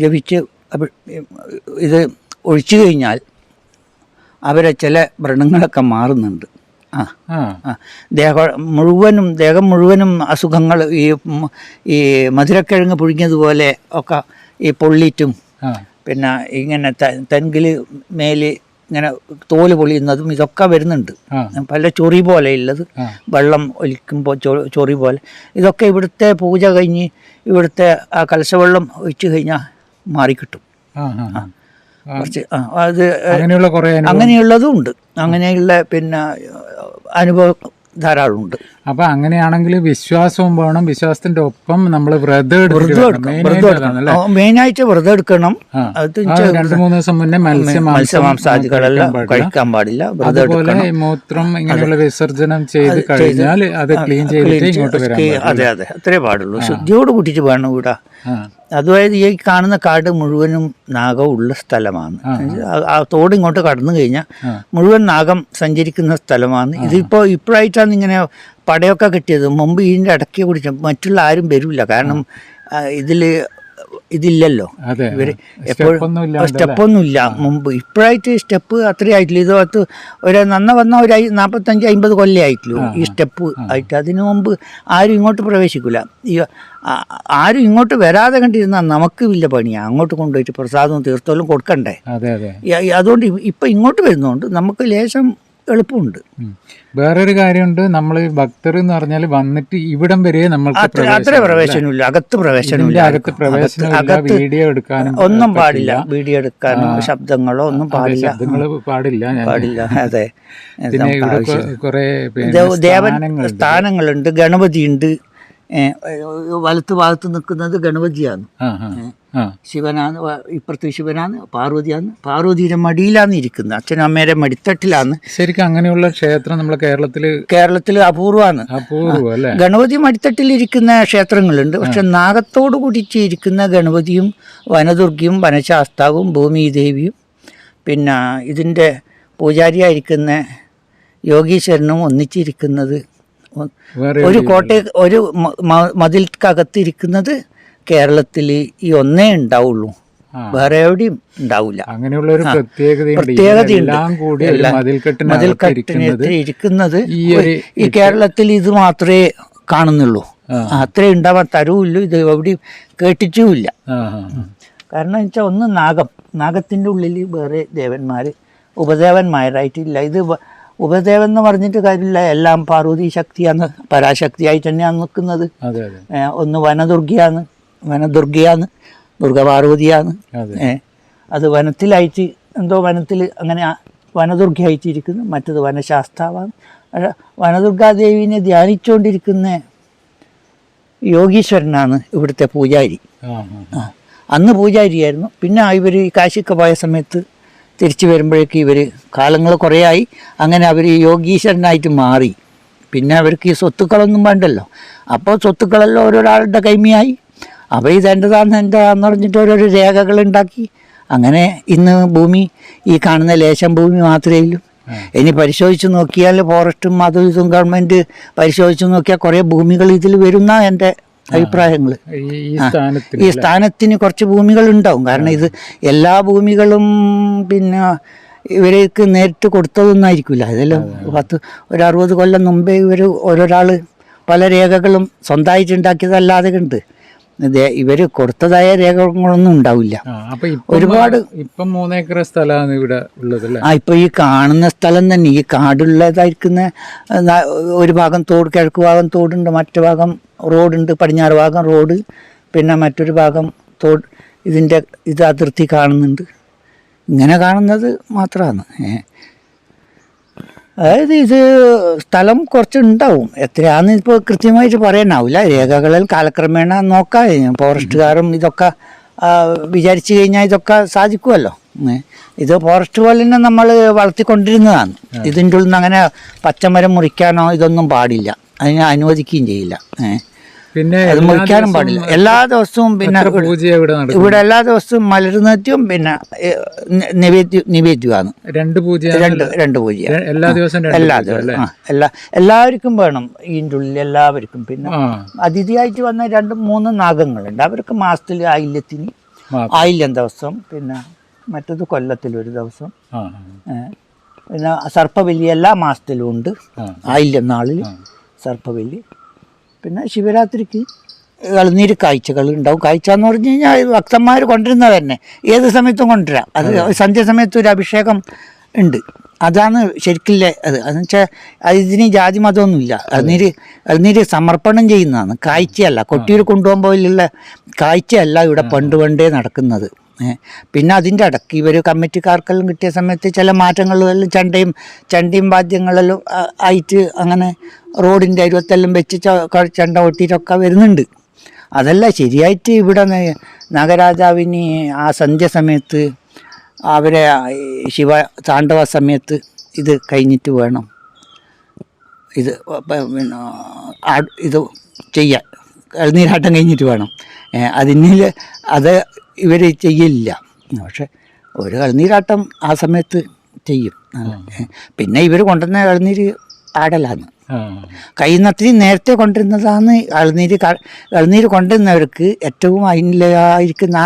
ജപിച്ച് ഇത് ഒഴിച്ചു കഴിഞ്ഞാൽ അവരെ ചില വ്രണങ്ങളൊക്കെ മാറുന്നുണ്ട്. ദേഹം മുഴുവനും അസുഖങ്ങൾ ഈ മധുരക്കിഴങ്ങ് പുഴുങ്ങിയതുപോലെ ഒക്കെ ഈ പൊള്ളിയിട്ടും പിന്നെ ഇങ്ങനെ തെൻകിൽ മേല് ഇങ്ങനെ തോല് പൊളിയുന്നതും ഇതൊക്കെ വരുന്നുണ്ട്. പല ചൊറി പോലെ ഉള്ളത്, വെള്ളം ഒലിക്കുമ്പോൾ ചൊറി പോലെ, ഇതൊക്കെ ഇവിടുത്തെ പൂജ കഴിഞ്ഞ് ഇവിടുത്തെ ആ കലശവെള്ളം ഒഴിച്ചു കഴിഞ്ഞാൽ മാറിക്കിട്ടും. കുറച്ച് അത് അങ്ങനെയുള്ളതും ഉണ്ട്. അങ്ങനെയുള്ള പിന്നെ അനുഭവം ധാരാളമുണ്ട്. അപ്പൊ അങ്ങനെയാണെങ്കിൽ വിശ്വാസവും വേണം. വിശ്വാസത്തിന്റെ ഒപ്പം നമ്മൾ മെയിനായിട്ട് വ്രതം എടുക്കണം. അത് 2-3 ദിവസം മുന്നേ മത്സ്യമാംസാദികളെല്ലാം കഴിക്കാൻ പാടില്ല. അതുപോലെ മൂത്രം ഇങ്ങനെയുള്ള വിസർജനം ചെയ്ത് കഴിഞ്ഞാൽ അത് ക്ലീൻ ചെയ്തിട്ട് ഇങ്ങോട്ട് വരാം. അതെ അത്രേ പാടുള്ളൂ. ശുദ്ധിയോട് കൂട്ടിയിട്ട് വേണം ഇവിടെ. അതായത് ഈ കാണുന്ന കാട് മുഴുവനും നാഗം ഉള്ള സ്ഥലമാണ്. ആ തോട് ഇങ്ങോട്ട് കടന്നു കഴിഞ്ഞാൽ മുഴുവൻ നാഗം സഞ്ചരിക്കുന്ന സ്ഥലമാണ്. ഇപ്പോഴായിട്ടാണ് ഇങ്ങനെ പടയൊക്കെ കിട്ടിയത്. മുമ്പ് ഇതിൻ്റെ ഇടയ്ക്ക് കുടിച്ച മറ്റുള്ള ആരും വരില്ല. കാരണം ഇതില്ലല്ലോ, ഇവർ എപ്പോഴും സ്റ്റെപ്പൊന്നുമില്ല മുമ്പ്. ഇപ്പോഴായിട്ട് സ്റ്റെപ്പ് അത്രയായിട്ടില്ല. ഇത് ഒരു വന്ന ഒരു 45-50 കൊല്ലം ആയിട്ടുള്ളൂ ഈ സ്റ്റെപ്പ് ആയിട്ട്. അതിനു മുമ്പ് ആരും ഇങ്ങോട്ട് പ്രവേശിക്കില്ല. ആരും ഇങ്ങോട്ട് വരാതെ കണ്ടിരുന്നാൽ നമുക്ക് വലിയ പണിയാണ്. അങ്ങോട്ട് കൊണ്ടുപോയിട്ട് പ്രസാദവും തീർത്ഥവും കൊടുക്കണ്ടേ. അതുകൊണ്ട് ഇപ്പം ഇങ്ങോട്ട് വരുന്നതുകൊണ്ട് നമുക്ക് ലേശം എളുപ്പമുണ്ട്. വേറൊരു കാര്യമുണ്ട്, നമ്മൾ ഭക്തർ എന്ന് പറഞ്ഞാൽ വന്നിട്ട് ഇവിടം വരെ നമ്മൾക്ക് അത്ര പ്രവേശനമില്ല. അകത്ത് പ്രവേശനമില്ല. വീഡിയോ എടുക്കാനും ഒന്നും പാടില്ല. വീഡിയോ എടുക്കാനോ ശബ്ദങ്ങളോ ഒന്നും പാടില്ല. പാടില്ല. അതെ. കുറെ സ്ഥാനങ്ങളുണ്ട്. ഗണപതിയുണ്ട്. വലത്ത് ഭാഗത്ത് നിൽക്കുന്നത് ഗണപതിയാണ്, ശിവനാണ്. ഇപ്പുറത്ത് ശിവനാണ്, പാർവതിയാണ്. പാർവതിയുടെ മടിയിലാണ് ഇരിക്കുന്നത്, അച്ഛനും അമ്മയുടെ മടിത്തട്ടിലാണ്. ശരിക്കും അങ്ങനെയുള്ള ക്ഷേത്രം നമ്മുടെ കേരളത്തിൽ അപൂർവമാണ്. ഗണപതി മടിത്തട്ടിലിരിക്കുന്ന ക്ഷേത്രങ്ങളുണ്ട്. പക്ഷെ നാഗത്തോട് കൂടിയിട്ട് ഇരിക്കുന്ന ഗണപതിയും വനദുർഗയും വനശാസ്താവും ഭൂമിദേവിയും പിന്നെ ഇതിൻ്റെ പൂജാരിയായിരിക്കുന്ന യോഗീശ്വരനും ഒന്നിച്ചിരിക്കുന്നത് ഒരു മതിൽക്കകത്തിരിക്കുന്നത് കേരളത്തിൽ ഈ ഒന്നേ ഉണ്ടാവുള്ളൂ, വേറെ എവിടെയും ഉണ്ടാവില്ല. അങ്ങനെയുള്ള ഒരു മതിൽക്കെട്ടിന് ഇരിക്കുന്നത് ഈ കേരളത്തിൽ ഇത് മാത്രമേ കാണുന്നുള്ളൂ. അത്രേ ഉണ്ടാവാൻ തരവുമില്ല. ഇത് എവിടെയും കേട്ടിട്ടുമില്ല. കാരണം വെച്ചാൽ ഒന്ന് നാഗത്തിൻ്റെ ഉള്ളിൽ വേറെ ദേവന്മാർ ഉപദേവന്മാരായിട്ടില്ല. ഇത് ഉപദേവൻ എന്ന് പറഞ്ഞിട്ട് കാര്യമില്ല. എല്ലാം പാർവതി ശക്തിയാണ്, പരാശക്തിയായിട്ട് തന്നെയാണ് നിൽക്കുന്നത്. ഒന്ന് വനദുർഗയാണ്, ദുർഗപാർവതിയാണ്. അത് വനത്തിലായിട്ട് വനത്തിൽ അങ്ങനെ വനദുർഗയായിട്ടിരിക്കുന്നു. മറ്റത് വനശാസ്താവാണ്. വനദുർഗാദേവിനെ ധ്യാനിച്ചുകൊണ്ടിരിക്കുന്ന യോഗീശ്വരനാണ് ഇവിടുത്തെ പൂജാരി. അന്ന് പൂജാരിയായിരുന്നു. പിന്നെ ഇവർ കാശിക്ക് പോയ സമയത്ത് തിരിച്ചു വരുമ്പോഴേക്ക് ഇവർ കാലങ്ങൾ കുറേ ആയി. അങ്ങനെ അവർ യോഗീശ്വരനായിട്ട് മാറി. പിന്നെ അവർക്ക് ഈ സ്വത്തുക്കളൊന്നും വേണ്ടല്ലോ. അപ്പോൾ സ്വത്തുക്കളെല്ലാം ഓരോരാളുടെ കൈമയായി. അപ്പോൾ ഇതെൻ്റെതാന്ന് പറഞ്ഞിട്ട് ഓരോരോ രേഖകളുണ്ടാക്കി. അങ്ങനെ ഇന്ന് ഭൂമി ഈ കാണുന്ന ലേശം ഭൂമി മാത്രമേ ഉള്ളൂ. ഇനി പരിശോധിച്ച് നോക്കിയാൽ ഫോറസ്റ്റും അതും ഇതും ഗവൺമെൻറ് പരിശോധിച്ച് നോക്കിയാൽ കുറേ ഭൂമികൾ ഇതിൽ വരുന്ന എൻ്റെ അഭിപ്രായങ്ങൾ. ഈ സ്ഥാനത്തിന് കുറച്ച് ഭൂമികൾ ഉണ്ടാവും. കാരണം ഇത് എല്ലാ ഭൂമികളും പിന്നെ ഇവർക്ക് നേരിട്ട് കൊടുത്തതൊന്നും ആയിരിക്കില്ല. ഇതെല്ലാം 60 കൊല്ലം മുമ്പേ ഓരോരാൾ പല രേഖകളും സ്വന്തമായിട്ട് ഉണ്ടാക്കിയതല്ലാതെ ഉണ്ട്. ഇവർ കൊടുത്തതായ രേഖകളൊന്നും ഉണ്ടാവില്ല. ഒരുപാട് ഇപ്പം 3 ഏക്കർ സ്ഥലമാണ് ഇവിടെ ഉള്ളതല്ലേ? ഇപ്പൊ ഈ കാണുന്ന സ്ഥലം തന്നെ ഈ കാടുള്ളതായിരിക്കുന്ന ഒരു ഭാഗം തോട്, കിഴക്ക് ഭാഗം തോടുണ്ട്, മറ്റു ഭാഗം റോഡുണ്ട്, പടിഞ്ഞാറ് ഭാഗം റോഡ്, പിന്നെ മറ്റൊരു ഭാഗം തോട്. ഇത് അതിർത്തി കാണുന്നുണ്ട്. ഇങ്ങനെ കാണുന്നത് മാത്രമാണ്. അതായത് ഇത് സ്ഥലം കുറച്ചുണ്ടാവും. എത്രയാണെന്ന് ഇപ്പോൾ കൃത്യമായിട്ട് പറയാനാവില്ല. രേഖകളിൽ കാലക്രമേണ നോക്കാം. ഫോറസ്റ്റുകാരും ഇതൊക്കെ വിചാരിച്ചു കഴിഞ്ഞാൽ ഇതൊക്കെ സാധിക്കുമല്ലോ. ഇത് ഫോറസ്റ്റ് പോലെ തന്നെ നമ്മൾ വളർത്തിക്കൊണ്ടിരുന്നതാണ്. ഇതിൻ്റെ ഉള്ളിൽ നിന്ന് അങ്ങനെ പച്ചമരം മുറിക്കാനോ ഇതൊന്നും പാടില്ല, അതിനെ അനുവദിക്കുകയും ചെയ്യില്ല. പിന്നെ അത് മുറിക്കാനും പാടില്ല. എല്ലാ ദിവസവും പിന്നെ ഇവിടെ എല്ലാ ദിവസവും മലർന്നേറ്റും പിന്നെ നിവേദ്യമാണ്. രണ്ട് പൂജ എല്ലാ ദിവസവും എല്ലാവർക്കും വേണം. ഇതിൻ്റെ ഉള്ളിൽ എല്ലാവർക്കും. പിന്നെ അതിഥിയായിട്ട് വന്ന 2-3 നാഗങ്ങളുണ്ട്. അവർക്ക് മാസത്തിൽ ആയില്യം ദിവസം, പിന്നെ മറ്റത് കൊല്ലത്തിലൊരു ദിവസം, പിന്നെ സർപ്പബലി എല്ലാ മാസത്തിലും ഉണ്ട്. ആയില്യം നാളിൽ സർപ്പബലി. പിന്നെ ശിവരാത്രിക്ക് ഇളനീര് കാഴ്ചകൾ ഉണ്ടാവും. കാഴ്ച എന്ന് പറഞ്ഞു കഴിഞ്ഞാൽ ഭക്തന്മാർ കൊണ്ടുവരുന്നത് തന്നെ ഏത് സമയത്തും കൊണ്ടുവരാം. അത് സന്ധ്യാസമയത്ത് ഒരു അഭിഷേകം ഉണ്ട്. അതാണ് ശരിക്കില്ലേ അതെന്ന് വെച്ചാൽ ഇതിന് ജാതി മതമൊന്നുമില്ല. ഇളനീര് സമർപ്പണം ചെയ്യുന്നതാണ്, കാഴ്ചയല്ല. കൊട്ടിയൂർ കൊണ്ടുപോകുമ്പോഴുള്ള കാഴ്ചയല്ല ഇവിടെ പണ്ടേ നടക്കുന്നത്. പിന്നെ അതിൻ്റെ ഇടയ്ക്ക് ഇവർ കമ്മിറ്റിക്കാർക്കെല്ലാം കിട്ടിയ സമയത്ത് ചില മാറ്റങ്ങളെല്ലാം ചണ്ടിയും വാദ്യങ്ങളെല്ലാം ആയിട്ട് അങ്ങനെ റോഡിൻ്റെ അരുവത്തെല്ലാം വെച്ച് ചണ്ട ഒട്ടിയിട്ടൊക്കെ വരുന്നുണ്ട്. അതല്ല ശരിയായിട്ട് ഇവിടെ നാഗരാജാവിന് ആ സന്ധ്യ സമയത്ത് അവരെ ശിവ താണ്ഡവ സമയത്ത് ഇത് കഴിഞ്ഞിട്ട് വേണം ഇത് പിന്നെ ഇത് ചെയ്യാൻ. ഇളനീരാട്ടം കഴിഞ്ഞിട്ട് വേണം. അത് ഇവർ ചെയ്യില്ല. പക്ഷെ ഒരു ഇളനീരാട്ടം ആ സമയത്ത് ചെയ്യും. പിന്നെ ഇവർ കൊണ്ടുവന്ന ഇളനീര് ആടലാണ്. കഴിയുന്നത്രയും നേരത്തെ കൊണ്ടുവരുന്നതാണ് ഇളനീര് കൊണ്ടുവരുന്നവർക്ക് ഏറ്റവും അതിലായിരിക്കുന്ന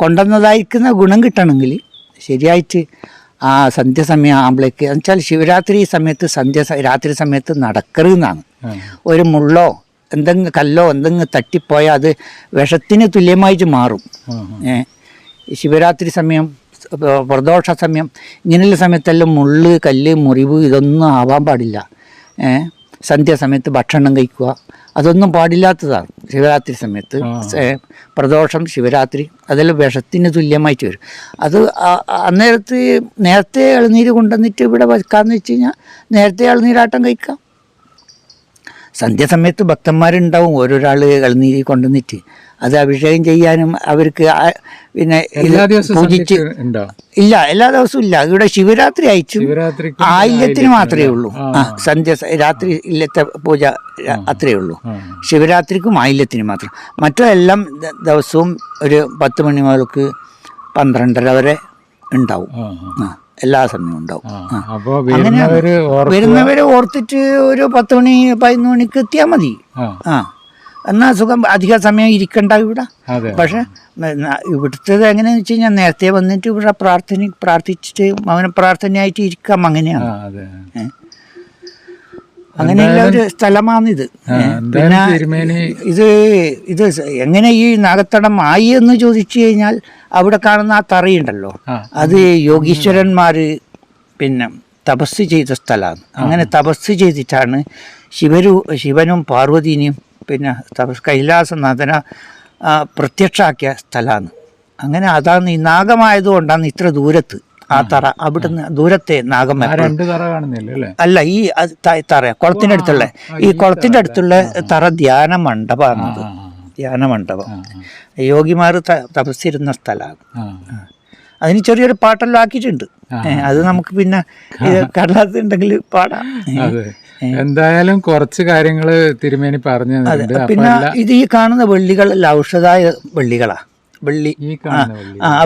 കൊണ്ടുവന്നതായിരിക്കുന്ന ഗുണം കിട്ടണമെങ്കിൽ ശരിയായിട്ട് ആ സന്ധ്യസമയം ആകുമ്പോഴേക്ക് എന്നുവെച്ചാൽ ശിവരാത്രി സമയത്ത് രാത്രി സമയത്ത് നടക്കരുതെന്നാണ്. ഒരു മുള്ളോ എന്തെങ്കിലും കല്ലോ എന്തെങ്കിലും തട്ടിപ്പോയാൽ അത് വിഷത്തിന് തുല്യമായിട്ട് മാറും. ശിവരാത്രി സമയം, പ്രദോഷ സമയം, ഇങ്ങനെയുള്ള സമയത്തെല്ലാം മുള്ള്, കല്ല്, മുറിവ് ഇതൊന്നും ആവാൻ പാടില്ല. സന്ധ്യാസമയത്ത് ഭക്ഷണം കഴിക്കുക അതൊന്നും പാടില്ലാത്തതാണ്. ശിവരാത്രി സമയത്ത് പ്രദോഷം, ശിവരാത്രി അതെല്ലാം വിഷത്തിന് തുല്യമായിട്ട് വരും. അത് അന്നേരത്ത് നേരത്തെ ഇളനീര് കൊണ്ടുവന്നിട്ട് ഇവിടെ വെക്കാമെന്ന് വെച്ച് കഴിഞ്ഞാൽ നേരത്തെ ഇളനീരാട്ടം കഴിക്കാം. സന്ധ്യാസമയത്ത് ഭക്തന്മാരുണ്ടാവും. ഓരോരാൾ ഇളനീര് കൊണ്ടുവന്നിട്ട് അത് അഭിഷേകം ചെയ്യാനും അവർക്ക് പിന്നെ പൂജിച്ച് ഇല്ല, എല്ലാ ദിവസവും ഇല്ല. ഇവിടെ ശിവരാത്രി അയച്ചു ആയില്യത്തിന് മാത്രമേ ഉള്ളൂ. രാത്രി ഇല്ലത്തെ പൂജ അത്രയേ ഉള്ളൂ. ശിവരാത്രിക്കും ആയില്യത്തിന് മാത്രം. മറ്റെല്ലാം ദിവസവും ഒരു 10 മണി മുതൽക്ക് 12:30 വരെ ഉണ്ടാവും. എല്ലാ സമയവും ഉണ്ടാവും. അങ്ങനെ വരുന്നവര് ഓർത്തിട്ട് ഒരു 10 മണി 11 മണിക്ക് എത്തിയാൽ മതി. എന്നാ സുഖം, അധിക സമയം ഇരിക്കണ്ട ഇവിടെ. പക്ഷെ ഇവിടുത്തത് എങ്ങനെയാന്ന് വെച്ച് കഴിഞ്ഞാൽ നേരത്തെ വന്നിട്ട് ഇവിടെ പ്രാർത്ഥിച്ചിട്ട് അവനെ പ്രാർത്ഥനയായിട്ട് ഇരിക്കാം. അങ്ങനെയാണ്. അങ്ങനെയുള്ള ഒരു സ്ഥലമാണിത്. പിന്നെ ഇത് എങ്ങനെ ഈ നാഗത്തടം ആയി എന്ന് ചോദിച്ചു കഴിഞ്ഞാൽ അവിടെ കാണുന്ന ആ തറയുണ്ടല്ലോ, അത് യോഗീശ്വരന്മാര് പിന്നെ തപസ് ചെയ്ത സ്ഥലമാണ്. അങ്ങനെ തപസ് ചെയ്തിട്ടാണ് ശിവനും പാർവതിനെയും പിന്നെ കൈലാസനാഥന പ്രത്യക്ഷമാക്കിയ സ്ഥലമാണ്. അങ്ങനെ അതാണ് ഈ നാഗമായതുകൊണ്ടാണ് ഇത്ര ദൂരത്ത് ആ തറ. അവിടുന്ന് ദൂരത്തെ നാഗം അല്ല, ഈ തറ കുളത്തിൻ്റെ അടുത്തുള്ള തറ ധ്യാന മണ്ഡപമാണത്. ധ്യാന മണ്ഡപം യോഗിമാർ തപസ്സിരുന്ന സ്ഥലമാണ്. അതിന് ചെറിയൊരു പാട്ടെല്ലാം ആക്കിയിട്ടുണ്ട്. അത് നമുക്ക് പിന്നെ കടലാത്തുണ്ടെങ്കിൽ പാടാം. എന്തായാലും കുറച്ച് കാര്യങ്ങള് തിരുമേനി പറഞ്ഞു. പിന്നെ ഇത് ഈ കാണുന്ന വെള്ളികളെല്ലാം ഔഷധായ വെള്ളികളാ.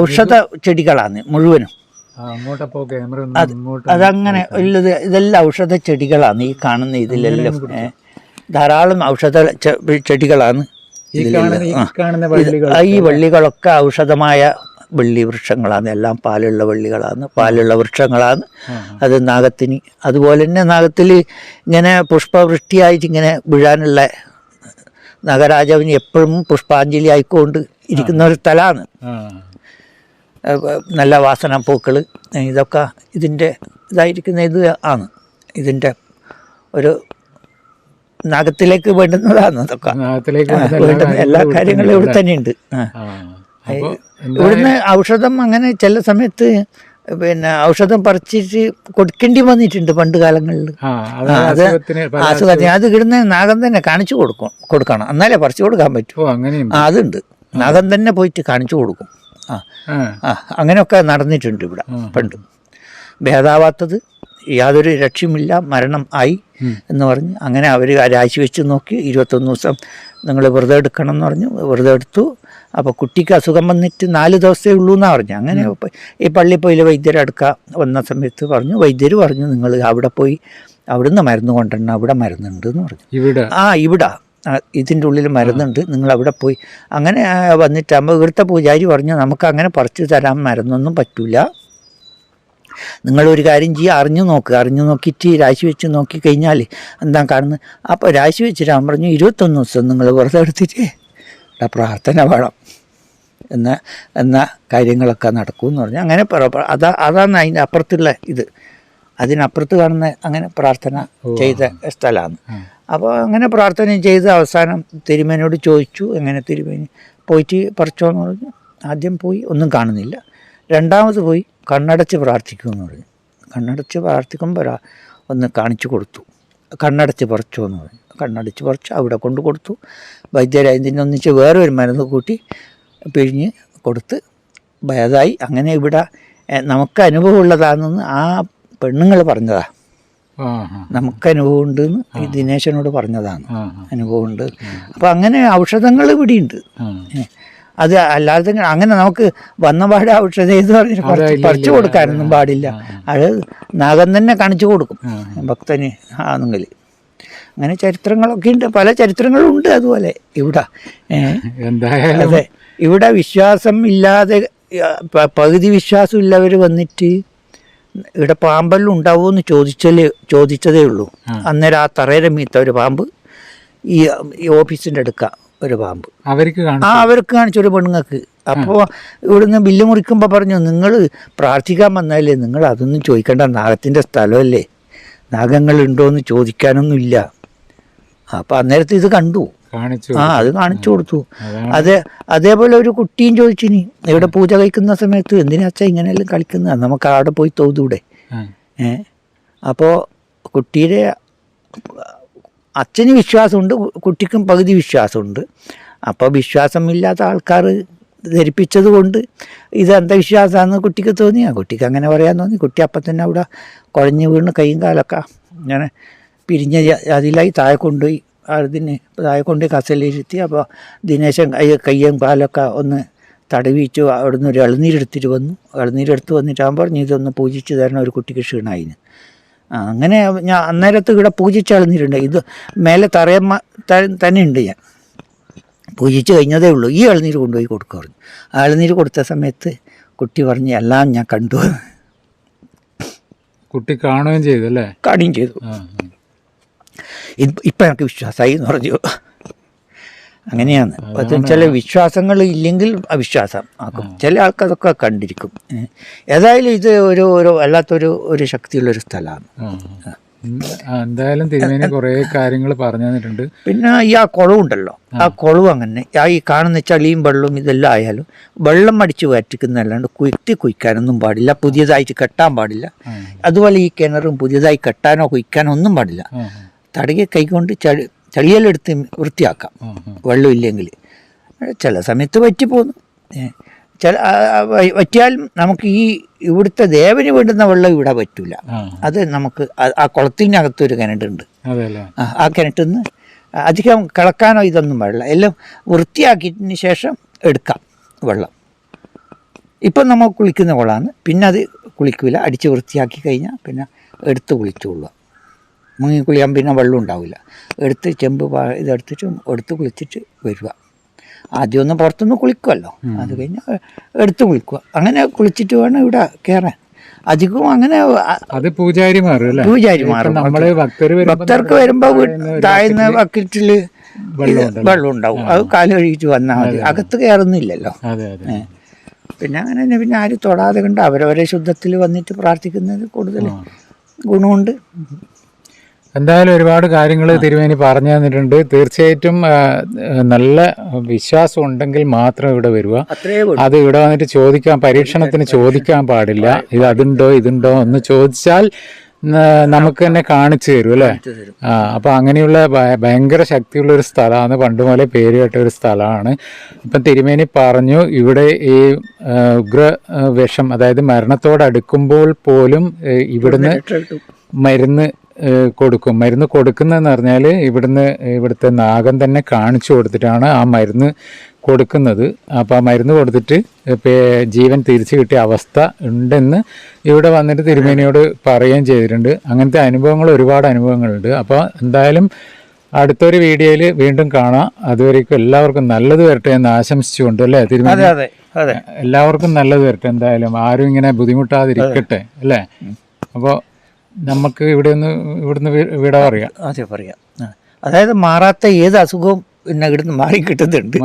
ഔഷധ ചെടികളാണ് മുഴുവനും. അതങ്ങനെ ഉള്ളത് ഇതെല്ലാം ഔഷധ ചെടികളാണ് ഈ കാണുന്ന ഇതിലെല്ലാം. ധാരാളം ഔഷധ ചെടികളാണ് ഈ വള്ളികളൊക്കെ ഔഷധമായ വെള്ളി വൃക്ഷങ്ങളാണ്, എല്ലാം പാലുള്ള വള്ളികളാണ്, പാലുള്ള വൃക്ഷങ്ങളാണ്. അത് നാഗത്തിന് അതുപോലെ തന്നെ നാഗത്തിൽ ഇങ്ങനെ പുഷ്പവൃഷ്ടിയായിട്ട് ഇങ്ങനെ വീഴാനുള്ള നാഗരാജാവിന് എപ്പോഴും പുഷ്പാഞ്ജലി ആയിക്കൊണ്ട് ഇരിക്കുന്ന ഒരു സ്ഥലമാണ്. നല്ല വാസന പൂക്കൾ ഇതൊക്കെ ഇതിൻ്റെ ഇതായിരിക്കുന്ന ഇത് ആണ്. ഇതിൻ്റെ ഒരു നാഗത്തിലേക്ക് വേണ്ടുന്നതാണ് അതൊക്കെ. വേണ്ടുന്ന എല്ലാ കാര്യങ്ങളും ഇവിടെ തന്നെയുണ്ട്. ഇവിടുന്ന് ഔഷധം അങ്ങനെ ചില സമയത്ത് പിന്നെ ഔഷധം പറിച്ചിട്ട് കൊടുക്കേണ്ടി വന്നിട്ടുണ്ട് പണ്ട് കാലങ്ങളിൽ. അത് അസുഖത്തിന് അത് ഇവിടുന്ന് നാഗം തന്നെ കാണിച്ചു കൊടുക്കണം, എന്നാലേ പറിച്ചു കൊടുക്കാൻ പറ്റൂ. അതുണ്ട്, നാഗം തന്നെ പോയിട്ട് കാണിച്ചു കൊടുക്കും. അങ്ങനെയൊക്കെ നടന്നിട്ടുണ്ട് ഇവിടെ പണ്ട്. ഭേദാവാത്തത് യാതൊരു രക്ഷയുമില്ല, മരണം ആയി എന്ന് പറഞ്ഞ് അങ്ങനെ അവർ രാശി വെച്ച് നോക്കി 21 ദിവസം നിങ്ങൾ വ്രതം എടുക്കണം എന്ന് പറഞ്ഞു. വ്രതം എടുത്തു. അപ്പോൾ കുട്ടിക്ക് അസുഖം വന്നിട്ട് 4 ദിവസമേ ഉള്ളൂ എന്നാണ് പറഞ്ഞു. അങ്ങനെ ഈ പള്ളിയിൽ പോയി വൈദ്യരെടുക്കാൻ വന്ന സമയത്ത് പറഞ്ഞു, വൈദ്യർ പറഞ്ഞു നിങ്ങൾ അവിടെ പോയി അവിടുന്ന് മരുന്ന് കൊണ്ടുവരണം, അവിടെ മരുന്നുണ്ട് എന്ന് പറഞ്ഞു. ഇവിടെ ഇതിൻ്റെ ഉള്ളിൽ മരുന്നുണ്ട്, നിങ്ങൾ അവിടെ പോയി. അങ്ങനെ വന്നിട്ടാകുമ്പോൾ ഇവിടുത്തെ പൂജാരി പറഞ്ഞു നമുക്ക് അങ്ങനെ പറിച്ചു തരാൻ മരുന്നൊന്നും പറ്റില്ല, നിങ്ങളൊരു കാര്യം ചെയ്യുക, അറിഞ്ഞു നോക്കിയിട്ട് രാശി വെച്ച് നോക്കിക്കഴിഞ്ഞാൽ എന്താ കാണുന്നത്. അപ്പോൾ രാശി വെച്ചിട്ട് പറഞ്ഞു 21 ദിവസം നിങ്ങൾ വെറുതെ എടുത്തിട്ട് പ്രാർത്ഥന വേണം എന്ന കാര്യങ്ങളൊക്കെ നടക്കുമെന്ന് പറഞ്ഞു. അങ്ങനെ അതാണ് അതിൻ്റെ അപ്പുറത്തുള്ള ഇത്, അതിനപ്പുറത്ത് കാണുന്ന അങ്ങനെ പ്രാർത്ഥന ചെയ്ത സ്ഥലമാണ്. അപ്പോൾ അങ്ങനെ പ്രാർത്ഥന ചെയ്ത് അവസാനം തിരുമേനോട് ചോദിച്ചു, എങ്ങനെ തിരുമേനി പോയിട്ട് പറിച്ചോന്ന് പറഞ്ഞു. ആദ്യം പോയി ഒന്നും കാണുന്നില്ല. രണ്ടാമത് പോയി കണ്ണടച്ച് പ്രാർത്ഥിക്കുമെന്ന് പറഞ്ഞു. കണ്ണടച്ച് പ്രാർത്ഥിക്കുമ്പോൾ ഒന്ന് കാണിച്ചു കൊടുത്തു, കണ്ണടച്ച് പറിച്ചോ എന്ന് പറഞ്ഞു. കണ്ണടച്ച് പറിച്ചു, അവിടെ കൊണ്ട് കൊടുത്തു. വൈദ്യർ ഇതിനൊന്നിച്ച് വേറെ ഒരു മരുന്ന് കൂട്ടി പിഴിഞ്ഞ് കൊടുത്ത് ഭേദമായി. അങ്ങനെ ഇവിടെ നമുക്ക് അനുഭവമുള്ളതാണെന്ന് ആ പെണ്ണുങ്ങൾ പറഞ്ഞതാണ്. നമുക്ക് അനുഭവമുണ്ട് എന്ന് ഈ ദിനേശനോട് പറഞ്ഞതാണ്, അനുഭവമുണ്ട്. അപ്പം അങ്ങനെ ഔഷധങ്ങൾ ഇവിടെയുണ്ട്. അത് അല്ലാതെ അങ്ങനെ നമുക്ക് വന്നപാട് ഔഷധം എന്ന് പറഞ്ഞിട്ട് പറിച്ചു കൊടുക്കാനൊന്നും പാടില്ല. അത് നാഗം തന്നെ കാണിച്ചു കൊടുക്കും ഭക്തന് ആണെങ്കിൽ. അങ്ങനെ ചരിത്രങ്ങളൊക്കെ ഉണ്ട്, പല ചരിത്രങ്ങളും ഉണ്ട്. അതുപോലെ ഇവിടെ അതെ, ഇവിടെ വിശ്വാസം ഇല്ലാതെ പകുതി വിശ്വാസം ഇല്ലവർ വന്നിട്ട് ഇവിടെ പാമ്പെല്ലാം ഉണ്ടാവുമോ എന്ന് ചോദിച്ചതേ ഉള്ളൂ. അന്നേരം ആ തറയുടെ മീത്ത ഒരു പാമ്പ്, ഈ ഓഫീസിൻ്റെ അടുക്ക ഒരു പാമ്പ് അവർക്ക് കാണിച്ചു ഒരു പെണ്ണുങ്ങൾക്ക്. അപ്പോൾ ഇവിടുന്ന് ബില്ല് മുറിക്കുമ്പോൾ പറഞ്ഞു, നിങ്ങൾ പ്രാർത്ഥിക്കാൻ വന്നാലേ നിങ്ങൾ അതൊന്നും ചോദിക്കേണ്ട, നാഗത്തിൻ്റെ സ്ഥലമല്ലേ, നാഗങ്ങളുണ്ടോയെന്ന് ചോദിക്കാനൊന്നുമില്ല. അപ്പം അന്നേരത്തെ ഇത് കണ്ടു, അത് കാണിച്ചു കൊടുത്തു. അതേപോലെ ഒരു കുട്ടിയും ചോദിച്ചിനി, ഇവിടെ പൂജ കഴിക്കുന്ന സമയത്ത് എന്തിനാച്ചാ ഇങ്ങനെയെല്ലാം കളിക്കുന്നത്, നമുക്ക് അവിടെ പോയി തോന്നൂടെ. അപ്പോൾ കുട്ടിയുടെ അച്ഛന് വിശ്വാസമുണ്ട്, കുട്ടിക്കും പകുതി വിശ്വാസമുണ്ട്. അപ്പോൾ വിശ്വാസമില്ലാത്ത ആൾക്കാർ ധരിപ്പിച്ചത് കൊണ്ട് ഇത് അന്ധവിശ്വാസമാണെന്ന് കുട്ടിക്ക് തോന്നി. ആ കുട്ടിക്ക് അങ്ങനെ പറയാൻ തോന്നി. കുട്ടി അപ്പം തന്നെ അവിടെ കുഴഞ്ഞ് വീണ് കൈയും കാലൊക്കെ ഇങ്ങനെ പിരിഞ്ഞ അതിലായി താഴെ കൊണ്ടുപോയി, അതിന് താഴെ കൊണ്ടുപോയി കസലിരുത്തി. അപ്പോൾ ദിനേശൻ കയ്യും കാലൊക്കെ ഒന്ന് തടവിച്ചു. അവിടുന്ന് ഒരു ഇളനീരെടുത്തിട്ട് വന്നു. ഇളനീരെടുത്ത് വന്നിട്ടാകുമ്പോൾ പറഞ്ഞു ഇതൊന്ന് പൂജിച്ച് തരണം, ഒരു കുട്ടിക്ക് ക്ഷീണമായിന്. അങ്ങനെ ഞാൻ അന്നേരത്ത് ഇവിടെ പൂജിച്ച ഇളനീരുണ്ട്. ഇത് മേലെ തറയമ്മ തന്നെ ഉണ്ട്. ഞാൻ പൂജിച്ച് കഴിഞ്ഞതേ ഉള്ളൂ. ഈ ഇളനീര് കൊണ്ടുപോയി കൊടുക്കുക പറഞ്ഞു. ആ ഇളനീര് കൊടുത്ത സമയത്ത് കുട്ടി പറഞ്ഞു എല്ലാം ഞാൻ കണ്ടു. കുട്ടി കാണുകയും ചെയ്തു അല്ലേ? കാണുകയും ചെയ്തു. ഇപ്പം എനിക്ക് വിശ്വാസമായി എന്ന് പറഞ്ഞു. അങ്ങനെയാണ്. ചില വിശ്വാസങ്ങൾ ഇല്ലെങ്കിൽ അവിശ്വാസം ആക്കും. ചില ആൾക്കാരൊക്കെ കണ്ടിരിക്കും. ഏതായാലും ഇത് ഒരു വല്ലാത്തൊരു ശക്തിയുള്ളൊരു സ്ഥലമാണ്. എന്തായാലും തിരുമേനി കുറേ കാര്യങ്ങൾ പറഞ്ഞു തന്നിട്ടുണ്ട്. പിന്നെ ഈ ആ കുളവുണ്ടല്ലോ, ആ കുളവും അങ്ങനെ ഈ കാണുന്ന ചളിയും വെള്ളവും ഇതെല്ലാം ആയാലും വെള്ളം അടിച്ച് വറ്റിക്കുന്നതല്ലാണ്ട് കുഴിക്കാനൊന്നും പാടില്ല, പുതിയതായിട്ട് കെട്ടാൻ പാടില്ല. അതുപോലെ ഈ കിണറും പുതിയതായി കെട്ടാനോ കുഴിക്കാനോ ഒന്നും പാടില്ല. തടകെ കൈകൊണ്ട് ചളിയെല്ലാം എടുത്ത് വൃത്തിയാക്കാം വെള്ളമില്ലെങ്കിൽ. ചില സമയത്ത് വറ്റിപ്പോന്നു. വറ്റിയാലും നമുക്ക് ഈ ഇവിടുത്തെ ദേവന് വേണ്ടുന്ന വെള്ളം ഇവിടെ പറ്റൂല. അത് നമുക്ക് ആ കുളത്തിനകത്തൊരു കിണറ്റുണ്ട്. ആ കിണറ്റിൽ നിന്ന് അധികം കിളക്കാനോ ഇതൊന്നും പാടില്ല. എല്ലാം വൃത്തിയാക്കിയതിന് ശേഷം എടുക്കാം വെള്ളം. ഇപ്പം നമ്മൾ കുളിക്കുന്ന കുളമാണ്. പിന്നെ അത് കുളിക്കില്ല. അടിച്ച് വൃത്തിയാക്കി കഴിഞ്ഞാൽ പിന്നെ എടുത്ത് കുളിച്ചുകൊള്ളുക. മുങ്ങി കുളിയാൻ പിന്നെ വെള്ളം ഉണ്ടാവില്ല. എടുത്ത് ചെമ്പ് ഇതെടുത്തിട്ട് എടുത്ത് കുളിച്ചിട്ട് വരിക. ആദ്യം ഒന്ന് പുറത്തുനിന്ന് കുളിക്കുമല്ലോ, അത് കഴിഞ്ഞ് എടുത്ത് കുളിക്കുക. അങ്ങനെ കുളിച്ചിട്ട് വേണം ഇവിടെ കയറാൻ. അധികവും അങ്ങനെ അത് പൂജാരിമാർ നമ്മള് ഭക്തർക്ക് വരുമ്പോ താഴ്ന്ന ബക്കറ്റിൽ വെള്ളം ഉണ്ടാവും, അത് കാല് കഴുകിയിട്ട് വന്നാൽ മതി, അകത്ത് കയറുന്നില്ലല്ലോ. പിന്നെ അങ്ങനെ തന്നെ പിന്നെ ആരും തൊടാതെ കണ്ട് അവരവരെ ശുദ്ധത്തിൽ വന്നിട്ട് പ്രാർത്ഥിക്കുന്നത് കൂടുതൽ ഗുണമുണ്ട്. എന്തായാലും ഒരുപാട് കാര്യങ്ങൾ തിരുമേനി പറഞ്ഞു തന്നിട്ടുണ്ട്. തീർച്ചയായിട്ടും നല്ല വിശ്വാസം ഉണ്ടെങ്കിൽ മാത്രം ഇവിടെ വരിക. അത് ഇവിടെ വന്നിട്ട് ചോദിക്കാൻ, പരീക്ഷണത്തിന് ചോദിക്കാൻ പാടില്ല. ഇത് അതുണ്ടോ ഇതുണ്ടോ എന്ന് ചോദിച്ചാൽ നമുക്ക് തന്നെ കാണിച്ചു തരും അല്ലേ? അപ്പൊ അങ്ങനെയുള്ള ഭയങ്കര ശക്തിയുള്ള ഒരു സ്ഥലമാണ്, പണ്ട് മുതലേ പേര് കേട്ട ഒരു സ്ഥലമാണ്. ഇപ്പം തിരുമേനി പറഞ്ഞു ഇവിടെ ഈ ഉഗ്ര വിഷം, അതായത് മരണത്തോടടുക്കുമ്പോൾ പോലും ഇവിടുന്ന് മരുന്ന് കൊടുക്കും. മരുന്ന് കൊടുക്കുന്നതെന്ന് പറഞ്ഞാൽ ഇവിടുത്തെ നാഗം തന്നെ കാണിച്ചു കൊടുത്തിട്ടാണ് ആ മരുന്ന് കൊടുക്കുന്നത്. അപ്പോൾ ആ മരുന്ന് കൊടുത്തിട്ട് ജീവൻ തിരിച്ചു കിട്ടിയ അവസ്ഥ ഉണ്ടെന്ന് ഇവിടെ വന്നിട്ട് തിരുമേനിയോട് പറയുകയും ചെയ്തിട്ടുണ്ട്. അങ്ങനത്തെ അനുഭവങ്ങൾ, ഒരുപാട് അനുഭവങ്ങളുണ്ട്. അപ്പോൾ എന്തായാലും അടുത്തൊരു വീഡിയോയിൽ വീണ്ടും കാണാം. അതുവരേക്കും എല്ലാവർക്കും നല്ലത് വരട്ടെ എന്ന് ആശംസിച്ചുകൊണ്ട് അല്ലേ തിരുമേനി? എല്ലാവർക്കും നല്ലത് വരട്ടെ. എന്തായാലും ആരും ഇങ്ങനെ ബുദ്ധിമുട്ടാതിരിക്കട്ടെ അല്ലേ? അപ്പോൾ നമുക്ക് ഇവിടുന്ന് വിട പറയാം. അതെ പറയാം. അതായത് മാറാത്ത ഏത് അസുഖവും പിന്നെ ഇവിടുന്ന് മാറിക്കിട്ടുന്നുണ്ട്.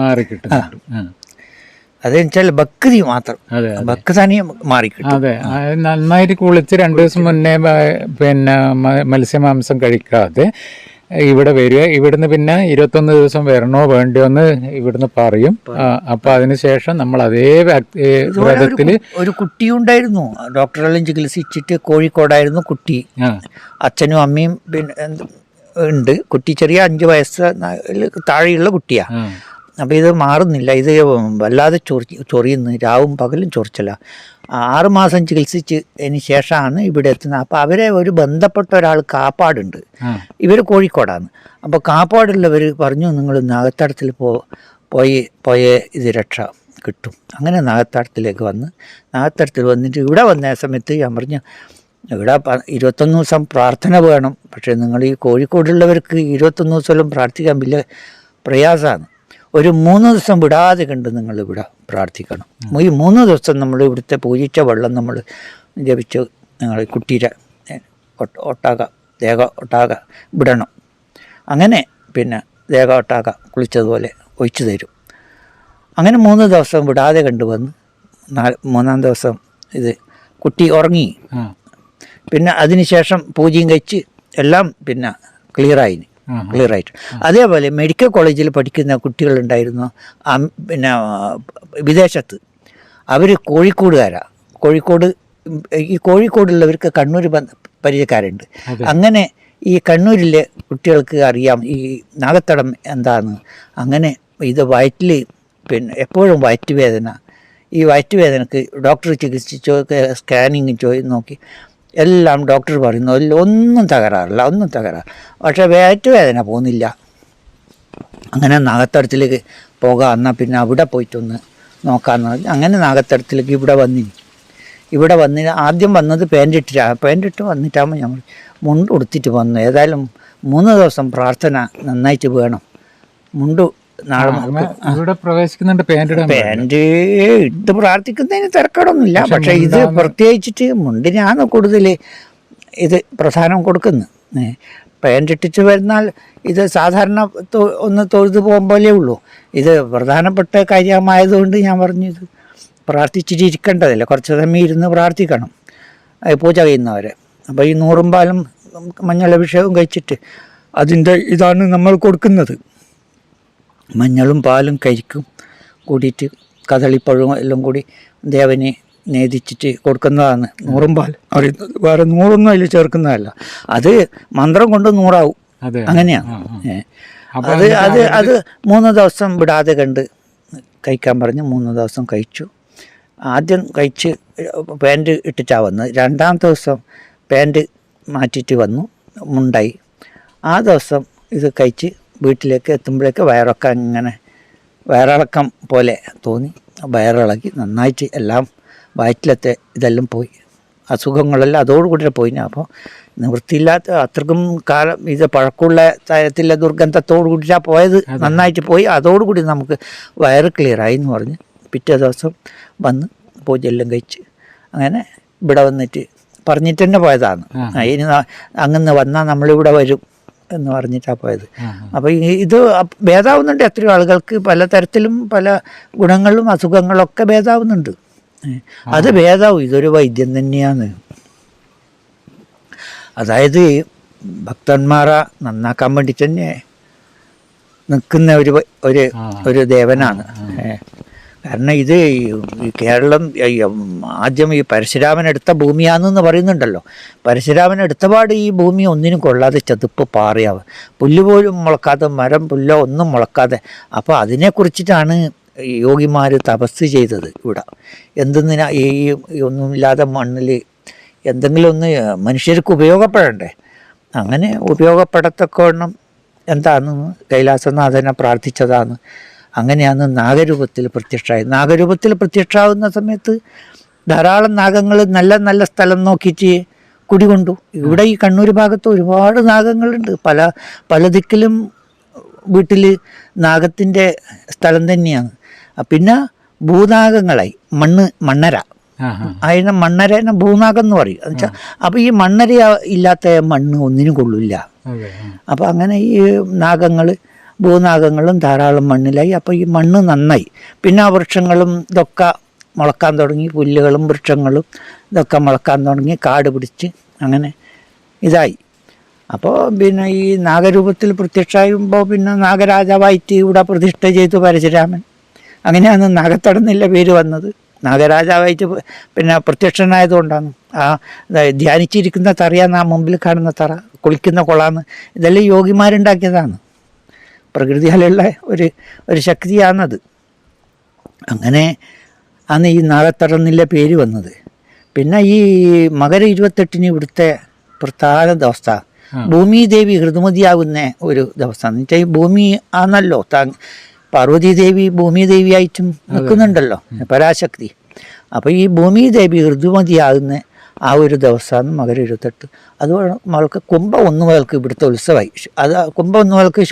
അതെന്ന് വെച്ചാൽ ഭക്തി മാത്രം, ഭക്തനിയും മാറിക്കിട്ടും. അതെ, നന്നായിട്ട് കുളിച്ച് 2 ദിവസം മുന്നേ പിന്നെ മത്സ്യമാംസം കഴിക്കാതെ ഇവിടെ വരിക. ഇവിടുന്ന് പിന്നെ 21 ദിവസം വരണോ വേണ്ടിയോ എന്ന് ഇവിടുന്ന് പറയും. അപ്പൊ അതിനുശേഷം നമ്മൾ അതേ വ്രതത്തില് ഒരു കുട്ടിയുണ്ടായിരുന്നു, ഡോക്ടറെല്ലാം ചികിത്സിച്ചിട്ട് കോഴിക്കോടായിരുന്നു കുട്ടി. അച്ഛനും അമ്മയും പിന്നെ ഉണ്ട്. കുട്ടി ചെറിയ 5 വയസ്സ് താഴെയുള്ള കുട്ടിയാ. അപ്പം ഇത് മാറുന്നില്ല, ഇത് വല്ലാതെ ചൊറിയുന്നു, രാവും പകലും ചൊറിച്ചില്ല. 6 മാസം ചികിത്സിച്ചതിന് ശേഷമാണ് ഇവിടെ എത്തുന്നത്. അപ്പോൾ അവരെ ഒരു ബന്ധപ്പെട്ട ഒരാൾ കാപ്പാടുണ്ട്, ഇവർ കോഴിക്കോടാണ്. അപ്പോൾ കാപ്പാടുള്ളവർ പറഞ്ഞു നിങ്ങൾ നാഗത്താടത്തിൽ പോയ ഇത് രക്ഷ കിട്ടും. അങ്ങനെ നാഗത്താടത്തിലേക്ക് നാഗത്താടത്തിൽ വന്നിട്ട് ഇവിടെ വന്ന സമയത്ത് ഞാൻ പറഞ്ഞു ഇവിടെ 21 ദിവസം പ്രാർത്ഥന വേണം. പക്ഷേ നിങ്ങൾ ഈ കോഴിക്കോടുള്ളവർക്ക് 21 ദിവസം പ്രാർത്ഥിക്കാൻ വലിയ പ്രയാസമാണ്. ഒരു 3 ദിവസം വിടാതെ കണ്ട് നിങ്ങൾ ഇവിടെ പ്രാർത്ഥിക്കണം. ഈ 3 ദിവസം നമ്മൾ ഇവിടുത്തെ പൂജിച്ച വെള്ളം നമ്മൾ ജപിച്ച് നിങ്ങൾ കുട്ടീരെ ദേഹ ഒട്ടാക വിടണം. അങ്ങനെ പിന്നെ ദേഹ ഒട്ടാക കുളിച്ചതുപോലെ ഒഴിച്ചു തരും. അങ്ങനെ 3 ദിവസം വിടാതെ കണ്ടുവന്ന് 3-ാം ദിവസം ഇത് കുട്ടി ഉറങ്ങി. പിന്നെ അതിനുശേഷം പൂജയും കഴിച്ച് എല്ലാം പിന്നെ ക്ലിയറായിട്ട്. അതേപോലെ മെഡിക്കൽ കോളേജിൽ പഠിക്കുന്ന കുട്ടികളുണ്ടായിരുന്നു പിന്നെ വിദേശത്ത്. അവർ കോഴിക്കോടുകാരാണ്. ഈ കോഴിക്കോടുള്ളവർക്ക് കണ്ണൂർ പരിചയക്കാരുണ്ട്. അങ്ങനെ ഈ കണ്ണൂരിലെ കുട്ടികൾക്ക് അറിയാം ഈ നാഗത്തടം എന്താന്ന്. അങ്ങനെ ഇത് വയറ്റിൽ പിന്നെ എപ്പോഴും വയറ്റുവേദന. ഈ വയറ്റുവേദനക്ക് ഡോക്ടർ ചികിത്സിച്ചോ സ്കാനിങ് നോക്കി എല്ലാം ഡോക്ടർ പറയുന്നു ഒന്നും തകരാറില്ല. പക്ഷേ വയറ്റുവേദന പോകുന്നില്ല. അങ്ങനെ നാഗത്തടത്തിലേക്ക് പോകാം, എന്നാൽ പിന്നെ അവിടെ പോയിട്ടൊന്ന് നോക്കാമെന്ന് പറഞ്ഞ് അങ്ങനെ നാഗത്തടത്തിലേക്ക് ഇവിടെ വന്ന് ആദ്യം വന്നത് പാൻറ്റിട്ട് വന്നിട്ടാകുമ്പോൾ ഞങ്ങൾ മുണ്ട് ഉടുത്തിട്ട് വന്നു. ഏതായാലും 3 ദിവസം പ്രാർത്ഥന നന്നായിട്ട് വേണം. മുണ്ട് ഇവിടെ പ്രവേശിക്കുന്നുണ്ട് പാൻറ് ഇട്ട് പ്രാർത്ഥിക്കുന്നതിന് തിരക്കടൊന്നുമില്ല. പക്ഷെ ഇത് പ്രത്യേകിച്ചിട്ട് മുണ്ടിനാണ് കൂടുതൽ ഇത് പ്രധാനം കൊടുക്കുന്നത്. പാൻറ് ഇട്ടിട്ട് വരുന്നാൽ ഇത് സാധാരണ ഒന്ന് തൊഴുതു പോകുമ്പോഴേ ഉള്ളൂ. ഇത് പ്രധാനപ്പെട്ട കാര്യമായതുകൊണ്ട് ഞാൻ പറഞ്ഞു ഇത് പ്രാർത്ഥിച്ചിട്ട് ഇരിക്കേണ്ടതല്ലേ, കുറച്ച് സമയം ഇരുന്ന് പ്രാർത്ഥിക്കണം പൂജ ചെയ്യുന്നവരെ. അപ്പോൾ ഈ 100 പാലും മഞ്ഞളഭിഷേകം കഴിച്ചിട്ട് അതിൻ്റെ ഇതാണ് നമ്മൾ കൊടുക്കുന്നത്. മഞ്ഞളും പാലും കരിക്കും കൂടിയിട്ട് കദളിപ്പഴവും എല്ലാം കൂടി ദേവനെ നേദിച്ചിട്ട് കൊടുക്കുന്നതാണ് 100 പാൽ അറിയുന്നത്. വേറെ 100 അതിൽ ചേർക്കുന്നതല്ല. അത് മന്ത്രം കൊണ്ട് 100 ആവും. അങ്ങനെയാണ്. അത് 3 ദിവസം വിടാതെ കണ്ട് കഴിക്കാൻ പറഞ്ഞ് 3 ദിവസം കഴിച്ചു. ആദ്യം കഴിച്ച് പാൻറ് ഇട്ടിട്ടാണ് വന്നത്. 2-ാം ദിവസം പാൻറ് മാറ്റിയിട്ട് വന്നു, മുണ്ടായി. ആ ദിവസം ഇത് കഴിച്ച് വീട്ടിലേക്ക് എത്തുമ്പോഴേക്ക് വയറിളക്കം പോലെ തോന്നി. വയറിളക്കി നന്നായിട്ട് എല്ലാം വയറ്റിലത്തെ ഇതെല്ലാം പോയി, അസുഖങ്ങളെല്ലാം അതോടുകൂടി പോയി. അപ്പോൾ നിവൃത്തിയില്ലാത്ത അത്രക്കും കാലം ഇത് പഴക്കമുള്ള തരത്തിലെ ദുർഗന്ധത്തോടു കൂടിയിട്ടാണ് പോയത്. നന്നായിട്ട് പോയി. അതോടുകൂടി നമുക്ക് വയറ് ക്ലിയറായി എന്ന് പറഞ്ഞ് പിറ്റേ ദിവസം വന്ന് പൂജയെല്ലാം കഴിച്ച് അങ്ങനെ ഇവിടെ വന്നിട്ട് പറഞ്ഞിട്ട് തന്നെ പോയതാണ്. ഇനി അങ്ങനെ വന്നാൽ നമ്മളിവിടെ വരും എന്ന് പറഞ്ഞിട്ടാണ് പോയത്. അപ്പോൾ ഇത് ഭേദാവുന്നുണ്ട്. എത്രയോ ആളുകൾക്ക് പലതരത്തിലും പല ഗുണങ്ങളും അസുഖങ്ങളൊക്കെ ഭേദാവുന്നുണ്ട്. അത് ഭേദാവും. ഇതൊരു വൈദ്യം തന്നെയാണ്. അതായത് ഭക്തന്മാരെ നന്നാക്കാൻ വേണ്ടി തന്നെ നിൽക്കുന്ന ഒരു ദേവനാണ്. കാരണം ഇത് ഈ കേരളം ആദ്യം ഈ പരശുരാമൻ എടുത്ത ഭൂമിയാണെന്ന് പറയുന്നുണ്ടല്ലോ. പരശുരാമൻ എടുത്തപാട് ഈ ഭൂമി ഒന്നിനും കൊള്ളാതെ ചതുപ്പ് പാറിയാവും, പുല്ല് പോലും മുളക്കാതെ, മരം പുല്ലോ ഒന്നും മുളക്കാതെ. അപ്പോൾ അതിനെക്കുറിച്ചിട്ടാണ് യോഗിമാർ തപസ് ചെയ്തത് ഇവിടെ. എന്തെന്നിനാ ഈ ഒന്നുമില്ലാതെ മണ്ണിൽ എന്തെങ്കിലും ഒന്ന് മനുഷ്യർക്ക് ഉപയോഗപ്പെടണ്ടേ. അങ്ങനെ ഉപയോഗപ്പെടത്തക്കവണ്ണം എന്താണെന്ന് കൈലാസനാഥനെ പ്രാർത്ഥിച്ചതാണ്. അങ്ങനെയാണ് നാഗരൂപത്തിൽ പ്രത്യക്ഷമായി. നാഗരൂപത്തിൽ പ്രത്യക്ഷമാകുന്ന സമയത്ത് ധാരാളം നാഗങ്ങൾ നല്ല നല്ല സ്ഥലം നോക്കിയിട്ട് കുടികൊണ്ടു. ഇവിടെ ഈ കണ്ണൂർ ഭാഗത്ത് ഒരുപാട് നാഗങ്ങളുണ്ട്. പല ദിക്കിലും വീട്ടിൽ നാഗത്തിൻ്റെ സ്ഥലം തന്നെയാണ്. പിന്നെ ഭൂനാഗങ്ങളായി മണ്ണര, അതിനെ മണ്ണരേനെ ഭൂനാഗം എന്ന് പറയും. എന്ന് വെച്ചാൽ അപ്പോൾ ഈ മണ്ണര ഇല്ലാത്ത മണ്ണ് ഒന്നിനും കൊള്ളില്ല. അപ്പോൾ അങ്ങനെ ഈ നാഗങ്ങൾ ഭൂനാഗങ്ങളും ധാരാളം മണ്ണിലായി. അപ്പോൾ ഈ മണ്ണ് നന്നായി. പിന്നെ ആ വൃക്ഷങ്ങളും ഇതൊക്കെ മുളക്കാൻ തുടങ്ങി. പുല്ലുകളും വൃക്ഷങ്ങളും ഇതൊക്കെ മുളക്കാൻ തുടങ്ങി. കാട് പിടിച്ച് അങ്ങനെ ഇതായി. അപ്പോൾ പിന്നെ ഈ നാഗരൂപത്തിൽ പ്രത്യക്ഷമാകുമ്പോൾ പിന്നെ നാഗരാജാവായിട്ട് ഇവിടെ പ്രതിഷ്ഠ ചെയ്തു പരശുരാമൻ. അങ്ങനെയാണ് നാഗത്തടന്നില്ല പേര് വന്നത്. നാഗരാജാവായിട്ട് പിന്നെ പ്രത്യക്ഷനായതുകൊണ്ടാണ്. ആ ധ്യാനിച്ചിരിക്കുന്ന തറയാണ് ആ മുമ്പിൽ കാണുന്ന തറ, കുളിക്കുന്ന കുളാന്ന്. ഇതെല്ലാം യോഗിമാരുണ്ടാക്കിയതാണ്. പ്രകൃതിയിലുള്ള ഒരു ശക്തിയാണത്. അങ്ങനെ ആണ് ഈ നാഗത്തടന്നില്ല പേര് വന്നത്. പിന്നെ ഈ മകര 28 ഇവിടുത്തെ പ്രധാന ദിവസ ഭൂമിദേവി ഋതുമതിയാകുന്ന ഒരു ദിവസമാണ്. എന്ന് വെച്ചാൽ ഈ ഭൂമി ആണല്ലോ പാർവതീദേവി ഭൂമിദേവിയായിട്ടും നിൽക്കുന്നുണ്ടല്ലോ, പരാശക്തി. അപ്പോൾ ഈ ഭൂമിദേവി ഋതുമതിയാകുന്ന ആ ഒരു ദിവസമാണ് മകര 28. അത് മകൾക്ക് കുംഭം 1 മുതൽക്ക് ഇവിടുത്തെ ഉത്സവമായി. അത് കുംഭം 1 മുതൽക്ക്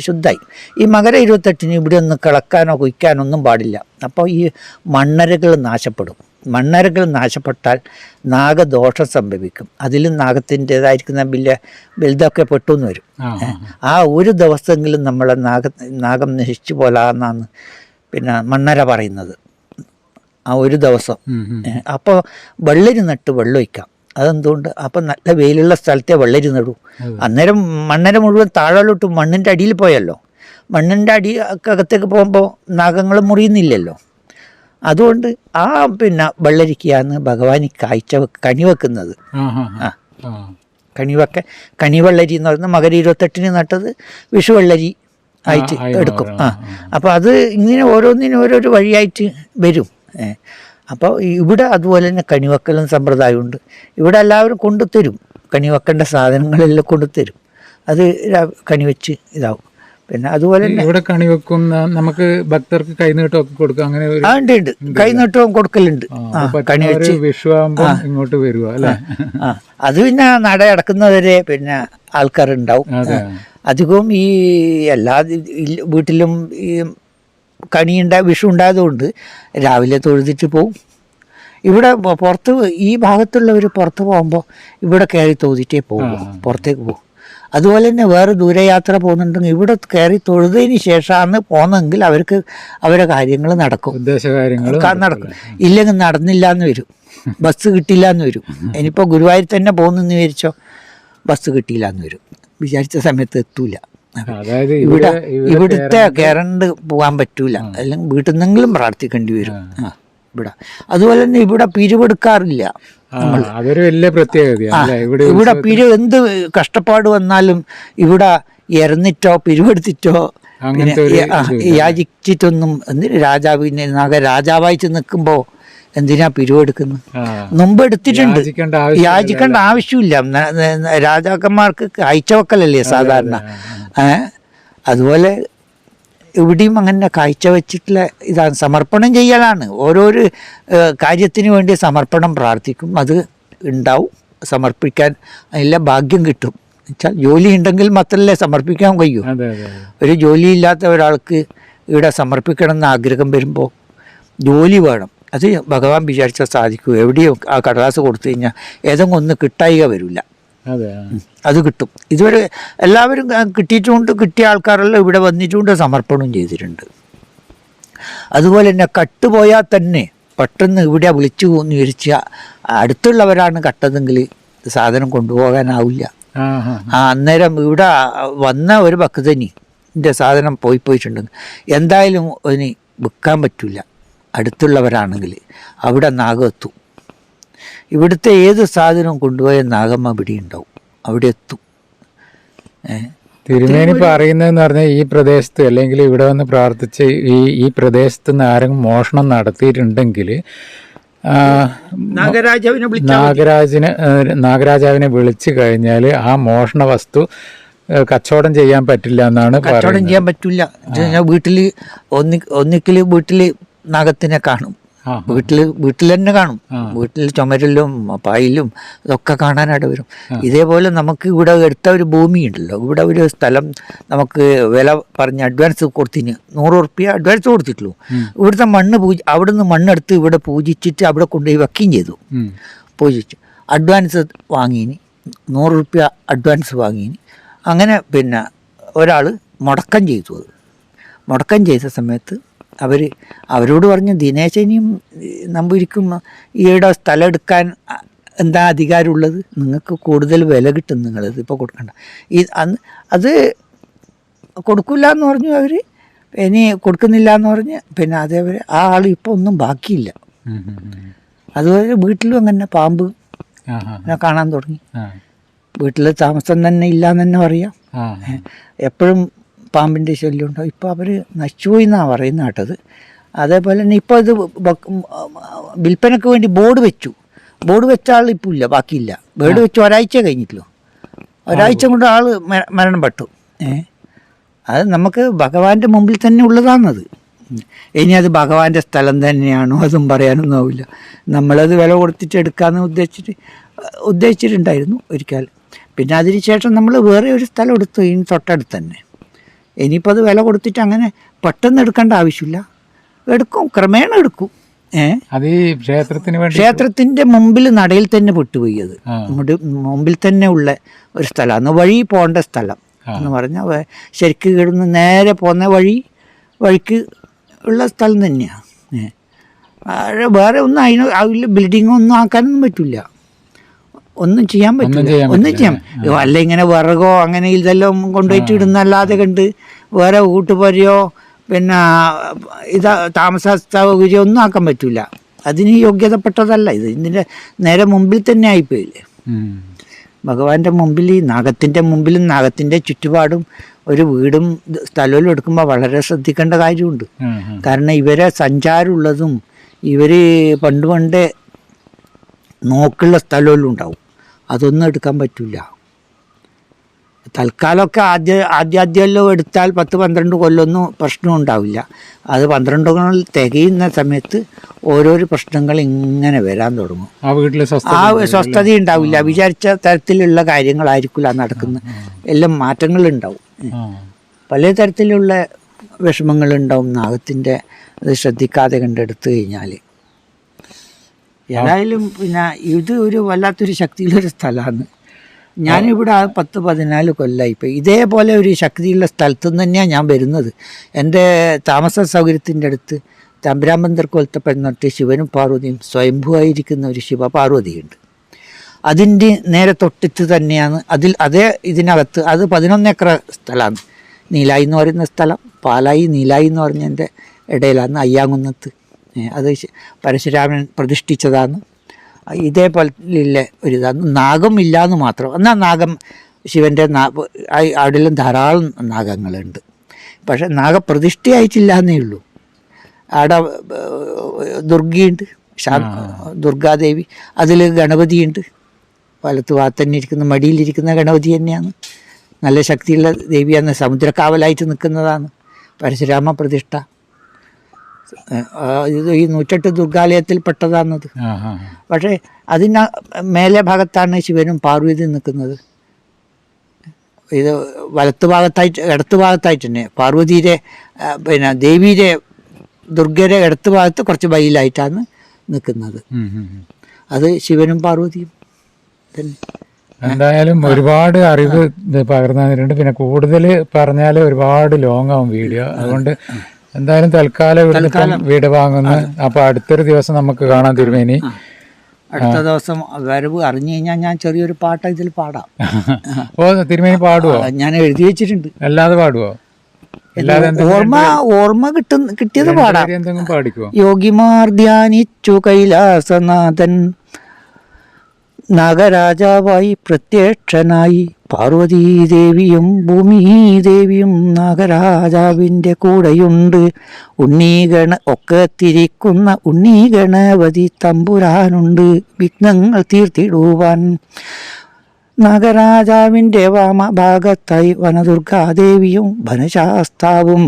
ശുദ്ധമായി. ഈ മകര 28 ഇവിടെ ഒന്ന് കിളക്കാനോ കുയ്ക്കാനോ ഒന്നും പാടില്ല. അപ്പോൾ ഈ മണ്ണരകൾ നാശപ്പെടും. മണ്ണരകൾ നാശപ്പെട്ടാൽ നാഗദോഷം സംഭവിക്കും. അതിലും നാഗത്തിൻ്റെതായിരിക്കുന്ന ബിൽദൊക്കെ പെട്ടുന്ന് വരും. ആ ഒരു ദിവസമെങ്കിലും നമ്മളെ നാഗം നശിച്ചു പോലാന്നാണ് പിന്നെ മണ്ണര പറയുന്നത്. ആ ഒരു ദിവസം. അപ്പോൾ വെള്ളരി നട്ട് വെള്ളം ഒഴിക്കാം. അതെന്തുകൊണ്ട്? അപ്പം നല്ല വെയിലുള്ള സ്ഥലത്തെ വെള്ളരി നടൂ. അന്നേരം മണ്ണര മുഴുവൻ താഴോട്ട് മണ്ണിൻ്റെ അടിയിൽ പോയല്ലോ. മണ്ണിൻ്റെ അകത്തേക്ക് പോകുമ്പോൾ നാഗങ്ങൾ മുറിയുന്നില്ലല്ലോ. അതുകൊണ്ട് ആ പിന്നെ വെള്ളരിക്കാണ് ഭഗവാന് കണി വെക്കുന്നത്. കണിവെള്ളരി എന്ന് പറയുന്നത് മകര 28 നട്ടത് വിഷുവെള്ളരി ആയിട്ട് എടുക്കും. അപ്പോൾ അത് ഇങ്ങനെ ഓരോന്നിനും ഓരോരോ വഴിയായിട്ട് വരും. അപ്പോൾ ഇവിടെ അതുപോലെ തന്നെ കണിവെക്കലും സമ്പ്രദായമുണ്ട്. ഇവിടെ എല്ലാവരും കൊണ്ടുതരും. കണിവെക്കേണ്ട സാധനങ്ങളെല്ലാം കൊണ്ടുതരും. അത് കണിവെച്ച് ഇതാവും. പിന്നെ അതുപോലെ തന്നെ ഇവിടെ കണിവെക്കുന്ന നമുക്ക് ഭക്തർക്ക് കൈനീട്ടമൊക്കെ കൊടുക്കാം. അങ്ങനെ ഉണ്ട്, കൈനീട്ടവും കൊടുക്കലുണ്ട്. കണിവെച്ച് വിഷുവാകുമ്പോൾ ഇങ്ങോട്ട് വരുക അല്ലേ? അത് പിന്നെ നട അടക്കുന്നവരെ പിന്നെ ആൾക്കാരുണ്ടാവും. അധികവും ഈ എല്ലാ വീട്ടിലും ഈ വിഷു ഉണ്ടായതുകൊണ്ട് രാവിലെ തൊഴുതിട്ട് പോവും. ഇവിടെ പുറത്ത് ഈ ഭാഗത്തുള്ളവർ പുറത്ത് പോകുമ്പോൾ ഇവിടെ കയറി തൊഴുതിട്ടേ പോകും, പുറത്തേക്ക് പോകും. അതുപോലെ തന്നെ വേറെ ദൂരയാത്ര പോകുന്നുണ്ടെങ്കിൽ ഇവിടെ കയറി തൊഴുതതിന് ശേഷമാണ് പോകുന്നതെങ്കിൽ അവർക്ക് അവരുടെ കാര്യങ്ങൾ നടക്കും, നടക്കും. ഇല്ലെങ്കിൽ നടന്നില്ല എന്ന് വരും, ബസ് കിട്ടില്ല എന്ന് വരും. ഇനിയിപ്പോൾ ഗുരുവായൂർ തന്നെ പോകുന്നെന്ന് വിചാരിച്ചോ, ബസ് കിട്ടിയില്ല എന്ന് വരും, വിചാരിച്ച സമയത്ത് എത്തൂല. ഇവിടുത്തെ കറണ്ട് പോകാൻ പറ്റൂല, അല്ലെങ്കിൽ വീട്ടിൽ നിന്നെങ്കിലും പ്രാർത്ഥിക്കേണ്ടി വരും ഇവിടെ. അതുപോലെ തന്നെ ഇവിടെ പിരിവെടുക്കാറില്ല. അതൊരു വലിയ പ്രത്യേകത. ഇവിടെ പിരിവ് എന്ത് കഷ്ടപ്പാട് വന്നാലും ഇവിടെ ഇറന്നിട്ടോ പിരിവെടുത്തിട്ടോ യാചിച്ചിട്ടൊന്നും രാജാവിനെ രാജാവായിട്ട് നിൽക്കുമ്പോൾ എന്തിനാ പിരിവെടുക്കുന്നത്? മുമ്പ് എടുത്തിട്ടുണ്ട്, യാചിക്കേണ്ട ആവശ്യമില്ല. രാജാക്കന്മാർക്ക് കാഴ്ചവെക്കലല്ലേ സാധാരണ. അതുപോലെ ഇവിടെയും അങ്ങനെ കാഴ്ചവെച്ചിട്ടുള്ള ഇതാണ്, സമർപ്പണം ചെയ്യലാണ്. ഓരോരോ കാര്യത്തിന് വേണ്ടി സമർപ്പണം പ്രാർത്ഥിക്കും, അത് ഉണ്ടാവും. സമർപ്പിക്കാൻ എല്ലാ ഭാഗ്യം കിട്ടും. എന്നുവെച്ചാൽ ജോലി ഉണ്ടെങ്കിൽ മാത്രമല്ലേ സമർപ്പിക്കാൻ കഴിയൂ. ഒരു ജോലിയില്ലാത്ത ഒരാൾക്ക് ഇവിടെ സമർപ്പിക്കണം എന്ന ആഗ്രഹം വരുമ്പോൾ ജോലി വേണം. അത് ഭഗവാൻ വിചാരിച്ചാൽ സാധിക്കൂ. എവിടെയോ ആ കടലാസ് കൊടുത്തു കഴിഞ്ഞാൽ ഏതെങ്കിലും ഒന്ന് കിട്ടായിക വരില്ല, അത് കിട്ടും. ഇതുവരെ എല്ലാവരും കിട്ടിയിട്ടുമുണ്ട്, കിട്ടിയ ആൾക്കാരെല്ലാം ഇവിടെ വന്നിട്ടുണ്ട്, സമർപ്പണവും ചെയ്തിട്ടുണ്ട്. അതുപോലെ തന്നെ കട്ടുപോയാൽ തന്നെ പെട്ടെന്ന് ഇവിടെ വിളിച്ചു വിരിച്ച അടുത്തുള്ളവരാണ് കട്ടതെങ്കിൽ സാധനം കൊണ്ടുപോകാനാവില്ല. അന്നേരം ഇവിടെ വന്ന ഒരു ഭക്തനിൻ്റെ സാധനം പോയിട്ടുണ്ടെങ്കിൽ എന്തായാലും അതിന് വിൽക്കാൻ പറ്റില്ല. അടുത്തുള്ളവരാണെങ്കിൽ അവിടെ നാഗം എത്തും. ഇവിടുത്തെ ഏത് സാധനവും കൊണ്ടുപോയ നാഗമ്മ ഇവിടെ ഉണ്ടാവും, അവിടെ എത്തും. തിരുമേനി പറയുന്നതെന്ന് പറഞ്ഞാൽ ഈ പ്രദേശത്ത് അല്ലെങ്കിൽ ഇവിടെ വന്ന് പ്രാർത്ഥിച്ച് ഈ പ്രദേശത്ത് നിന്ന് ആരെങ്കിലും മോഷണം നടത്തിയിട്ടുണ്ടെങ്കിൽ നാഗരാജാവിനെ വിളിച്ചു കഴിഞ്ഞാൽ ആ മോഷണ വസ്തു കച്ചവടം ചെയ്യാൻ പറ്റില്ല എന്നാണ്. കച്ചവടം ചെയ്യാൻ പറ്റില്ല. വീട്ടിൽ ഒന്നിക്കൽ വീട്ടിൽ നാഗത്തിനെ കാണും, വീട്ടിൽ തന്നെ കാണും. വീട്ടിൽ ചുമരിലും പായിലും ഇതൊക്കെ കാണാനായിട്ട് വരും. ഇതേപോലെ നമുക്ക് ഇവിടെ എടുത്ത ഒരു ഭൂമി ഉണ്ടല്ലോ, ഇവിടെ ഒരു സ്ഥലം നമുക്ക് വില പറഞ്ഞ് അഡ്വാൻസ് കൊടുത്തിന് 100 ഉറുപ്പ്യ അഡ്വാൻസ് കൊടുത്തിട്ടുള്ളൂ. ഇവിടുത്തെ മണ്ണ് അവിടെ നിന്ന് മണ്ണെടുത്ത് ഇവിടെ പൂജിച്ചിട്ട് അവിടെ കൊണ്ടുപോയി വെക്കുകയും ചെയ്തു. പൂജിച്ചു അഡ്വാൻസ് വാങ്ങിയിന് 100 ഉറുപ്പ്യ അഡ്വാൻസ് വാങ്ങിയിന്. അങ്ങനെ പിന്നെ ഒരാൾ മുടക്കം ചെയ്തു. അത് മുടക്കം ചെയ്ത സമയത്ത് അവരോട് പറഞ്ഞു, ദിനേശനെയും നമ്പൂരിക്കും ഈയുടെ സ്ഥലം എടുക്കാൻ എന്താ അധികാരമുള്ളത്, നിങ്ങൾക്ക് കൂടുതൽ വില കിട്ടും, നിങ്ങളിത് ഇപ്പോൾ കൊടുക്കണ്ട. അത് കൊടുക്കില്ല എന്ന് പറഞ്ഞു. അവർ ഇനി കൊടുക്കുന്നില്ല എന്ന് പറഞ്ഞ് പിന്നെ അതേപോലെ ആ ആൾ ഇപ്പോൾ ഒന്നും ബാക്കിയില്ല. അതുപോലെ വീട്ടിലും അങ്ങനെ പാമ്പ് കാണാൻ തുടങ്ങി. വീട്ടിൽ താമസം തന്നെ ഇല്ലയെന്ന് തന്നെ പറയാം. എപ്പോഴും പാമ്പിൻ്റെ ശല്യം ഉണ്ടാവും. ഇപ്പോൾ അവർ നശിച്ചുപോയി എന്നാണ് പറയുന്നത് കേട്ടത്. അതേപോലെ തന്നെ ഇപ്പോൾ ഇത് വിൽപ്പനയ്ക്ക് വേണ്ടി ബോർഡ് വെച്ച ആൾ ഇപ്പോൾ ഇല്ല, ബാക്കിയില്ല. ബോർഡ് വെച്ച് ഒരാഴ്ച കഴിഞ്ഞിട്ടുള്ളൂ. ഒരാഴ്ച കൊണ്ട് ആൾ മരണപ്പെട്ടു. അത് നമുക്ക് ഭഗവാന്റെ മുമ്പിൽ തന്നെ ഉള്ളതാണത്. ഇനി അത് ഭഗവാന്റെ സ്ഥലം തന്നെയാണോ അതും പറയാനൊന്നും ആവില്ല. നമ്മളത് വില കൊടുത്തിട്ട് എടുക്കാമെന്ന് ഉദ്ദേശിച്ചിട്ടുണ്ടായിരുന്നു ഒരിക്കൽ. പിന്നെ അതിനുശേഷം നമ്മൾ വേറെ ഒരു സ്ഥലം എടുത്തു, ഇനി തൊട്ടടുത്ത് തന്നെ. ഇനിയിപ്പോൾ അത് വില കൊടുത്തിട്ട് അങ്ങനെ പെട്ടെന്ന് എടുക്കേണ്ട ആവശ്യമില്ല, എടുക്കും, ക്രമേണ എടുക്കും. ക്ഷേത്രത്തിൻ്റെ മുമ്പിൽ നടയിൽ തന്നെ പെട്ടുപോയി. അത് മുമ്പിൽ തന്നെ ഉള്ള ഒരു സ്ഥലമാണ്, വഴി പോകേണ്ട സ്ഥലം എന്ന് പറഞ്ഞാൽ ശരിക്ക് കിടന്ന് നേരെ പോകുന്ന വഴിക്ക് ഉള്ള സ്ഥലം തന്നെയാണ്. വേറെ ഒന്നും അതിന് ബിൽഡിങ്ങൊന്നും ആക്കാനൊന്നും പറ്റില്ല, ഒന്നും ചെയ്യാൻ പറ്റില്ല. ഒന്നും ചെയ്യാം അല്ല, ഇങ്ങനെ വിറകോ അങ്ങനെ ഇതെല്ലാം കൊണ്ടുപോയിട്ട് ഇടുന്നല്ലാതെ കണ്ട് വേറെ കൂട്ടുപരിയോ പിന്നെ താമസ സൗകര്യം ഒന്നും ആക്കാൻ പറ്റില്ല. അതിന് യോഗ്യതപ്പെട്ടതല്ല ഇത്. ഇതിൻ്റെ നേരെ മുമ്പിൽ തന്നെ ആയിപ്പോയില്ലേ. ഭഗവാന്റെ മുമ്പിൽ, നാഗത്തിൻ്റെ മുമ്പിലും നാഗത്തിൻ്റെ ചുറ്റുപാടും ഒരു വീടും സ്ഥലവും എടുക്കുമ്പോൾ വളരെ ശ്രദ്ധിക്കേണ്ട കാര്യമുണ്ട്. കാരണം ഇവരെ സഞ്ചാരമുള്ളതും ഇവർ പണ്ടേ നോക്കുള്ള സ്ഥലമെല്ലാം ഉണ്ടാവും, അതൊന്നും എടുക്കാൻ പറ്റില്ല. തൽക്കാലമൊക്കെ ആദ്യമെല്ലാം എടുത്താൽ 10-12 കൊല്ലമൊന്നും പ്രശ്നം ഉണ്ടാവില്ല. അത് 12 കൊല്ലം തികയുന്ന സമയത്ത് ഓരോരോ പ്രശ്നങ്ങൾ ഇങ്ങനെ വരാൻ തുടങ്ങും. ആ സ്വസ്ഥത ഉണ്ടാവില്ല. വിചാരിച്ച തരത്തിലുള്ള കാര്യങ്ങളായിരിക്കില്ല നടക്കുന്നത്. എല്ലാം മാറ്റങ്ങളുണ്ടാവും, പല തരത്തിലുള്ള വിഷമങ്ങളുണ്ടാവും നാഗത്തിൻ്റെ അത് ശ്രദ്ധിക്കാതെ കണ്ടെടുത്തു കഴിഞ്ഞാൽ. ഏതായാലും പിന്നെ ഇത് ഒരു വല്ലാത്തൊരു ശക്തിയുള്ളൊരു സ്ഥലമാണ്. ഞാനിവിടെ 10-14 കൊല്ലമായിപ്പോൾ ഇതേപോലെ ഒരു ശക്തിയുള്ള സ്ഥലത്തു നിന്ന് തന്നെയാണ് ഞാൻ വരുന്നത്. എൻ്റെ താമസ സൗകര്യത്തിൻ്റെ അടുത്ത് തമ്പുരാമ്പന്തർ കൊലത്തപ്പെടുന്നിട്ട് ശിവനും പാർവതിയും സ്വയംഭൂവായിരിക്കുന്ന ഒരു ശിവപാർവതിയുണ്ട്. അതിൻ്റെ നേരെ തൊട്ടിട്ട് തന്നെയാണ് അതേ ഇതിനകത്ത് അത് 11 ഏക്കർ സ്ഥലമാണ്. നീലായി എന്ന് പറയുന്ന സ്ഥലം, പാലായി നീലായി എന്ന് പറഞ്ഞതിൻ്റെ ഇടയിലാണ്, അയ്യാങ്കുന്നത്ത്. അത് പരശുരാമൻ പ്രതിഷ്ഠിച്ചതാണ്. ഇതേപോലെയുള്ള ഒരിതാണ്. നാഗം ഇല്ലയെന്ന് മാത്രം. എന്നാൽ നാഗം ശിവൻ്റെ അവിടെയെല്ലാം ധാരാളം നാഗങ്ങളുണ്ട്. പക്ഷേ നാഗപ്രതിഷ്ഠയായിട്ടില്ല എന്നേ ഉള്ളൂ. അവിടെ ദുർഗയുണ്ട്, ദുർഗാദേവി, അതിൽ ഗണപതിയുണ്ട്. വലത്ത് ഭാഗത്തന്നെ ഇരിക്കുന്ന മടിയിലിരിക്കുന്ന ഗണപതി തന്നെയാണ്. നല്ല ശക്തിയുള്ള ദേവിയാണ്. സമുദ്രക്കാവലായിട്ട് നിൽക്കുന്നതാണ് പരശുരാമ പ്രതിഷ്ഠ. ഇത് ഈ 108 ദുർഗാലയത്തിൽ പെട്ടതാണത്. ആ ആ പക്ഷേ അതിന് മേലെ ഭാഗത്താണ് ശിവനും പാർവതിയും നിൽക്കുന്നത്. ഇത് വലത്ത് ഭാഗത്തായിട്ട് ഇടത്ത് ഭാഗത്തായിട്ട് തന്നെ പാർവതിയുടെ പിന്നെ ദേവിയുടെ ദുർഗയുടെ ഇടത്ത് ഭാഗത്ത് കുറച്ച് ബൈലായിട്ടാണ് നിൽക്കുന്നത്. അത് ശിവനും പാർവതിയും തന്നെ. എന്തായാലും ഒരുപാട് അറിവ് ഇത് പകർന്നു തന്നിട്ടുണ്ട്. പിന്നെ കൂടുതൽ പറഞ്ഞാൽ ഒരുപാട് ലോങ് ആവും വീഡിയോ. അതുകൊണ്ട് എന്തായാലും തൽക്കാലം ഇവിടുന്ന് വീട് വാങ്ങുന്നു. അപ്പൊ അടുത്തൊരു ദിവസം നമുക്ക് കാണാൻ തിരുമേനി. അടുത്ത ദിവസം വരവ് അറിഞ്ഞു കഴിഞ്ഞാൽ ഞാൻ ചെറിയൊരു പാട്ട് ഇതിൽ പാടാം. ഓ തിരുമേനി പാടുവോ? ഞാൻ എഴുതി വെച്ചിട്ടുണ്ട്. അല്ലാതെ പാടുവോ? ഓർമ്മ കിട്ടിയത് പാടാം. എന്തെങ്കിലും പാടിക്കോ? യോഗിമാർ ധ്യാനിച്ചു കൈലാസനാഥൻ നാഗരാജാവായി പ്രത്യക്ഷനായി. പാർവതീദേവിയും ഭൂമിദേവിയും നാഗരാജാവിൻ്റെ കൂടെയുണ്ട്. ഒക്കെ തിരിക്കുന്ന ഉണ്ണീ ഗണപതി തമ്പുരാനുണ്ട് വിഘ്നങ്ങൾ തീർത്തിടുവാൻ. നാഗരാജാവിൻ്റെ വാമഭാഗത്തായി വനദുർഗാദേവിയും വനശാസ്താവും.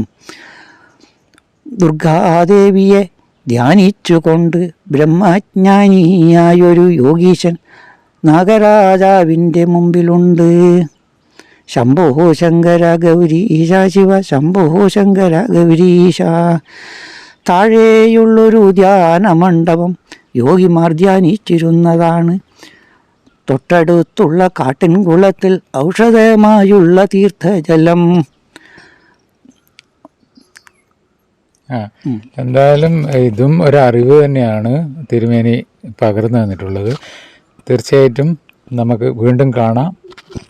ദുർഗാദേവിയെ ധ്യാനിച്ചുകൊണ്ട് ബ്രഹ്മജ്ഞാനിയായൊരു യോഗീശൻ നാഗരാജാവിൻ്റെ മുമ്പിലുണ്ട്. ശംഭോ ശങ്കര ഗൗരീശ ശിവ ശംഭോ ശങ്കര ഗൗരീശ. താഴെയുള്ളൊരു ധ്യാനമണ്ഡപം യോഗിമാർ ധ്യാനിച്ചിരുന്നതാണ്. തൊട്ടടുത്തുള്ള കാട്ടിൻകുളത്തിൽ ഔഷധമായുള്ള തീർത്ഥജലം. എന്തായാലും ഇതും ഒരു അറിവ് തന്നെയാണ് തിരുമേനി പകർന്നു തന്നിട്ടുള്ളത്. തീർച്ചയായിട്ടും നമുക്ക് വീണ്ടും കാണാം.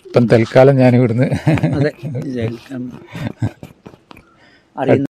ഇപ്പം തൽക്കാലം ഞാനിവിടുന്ന്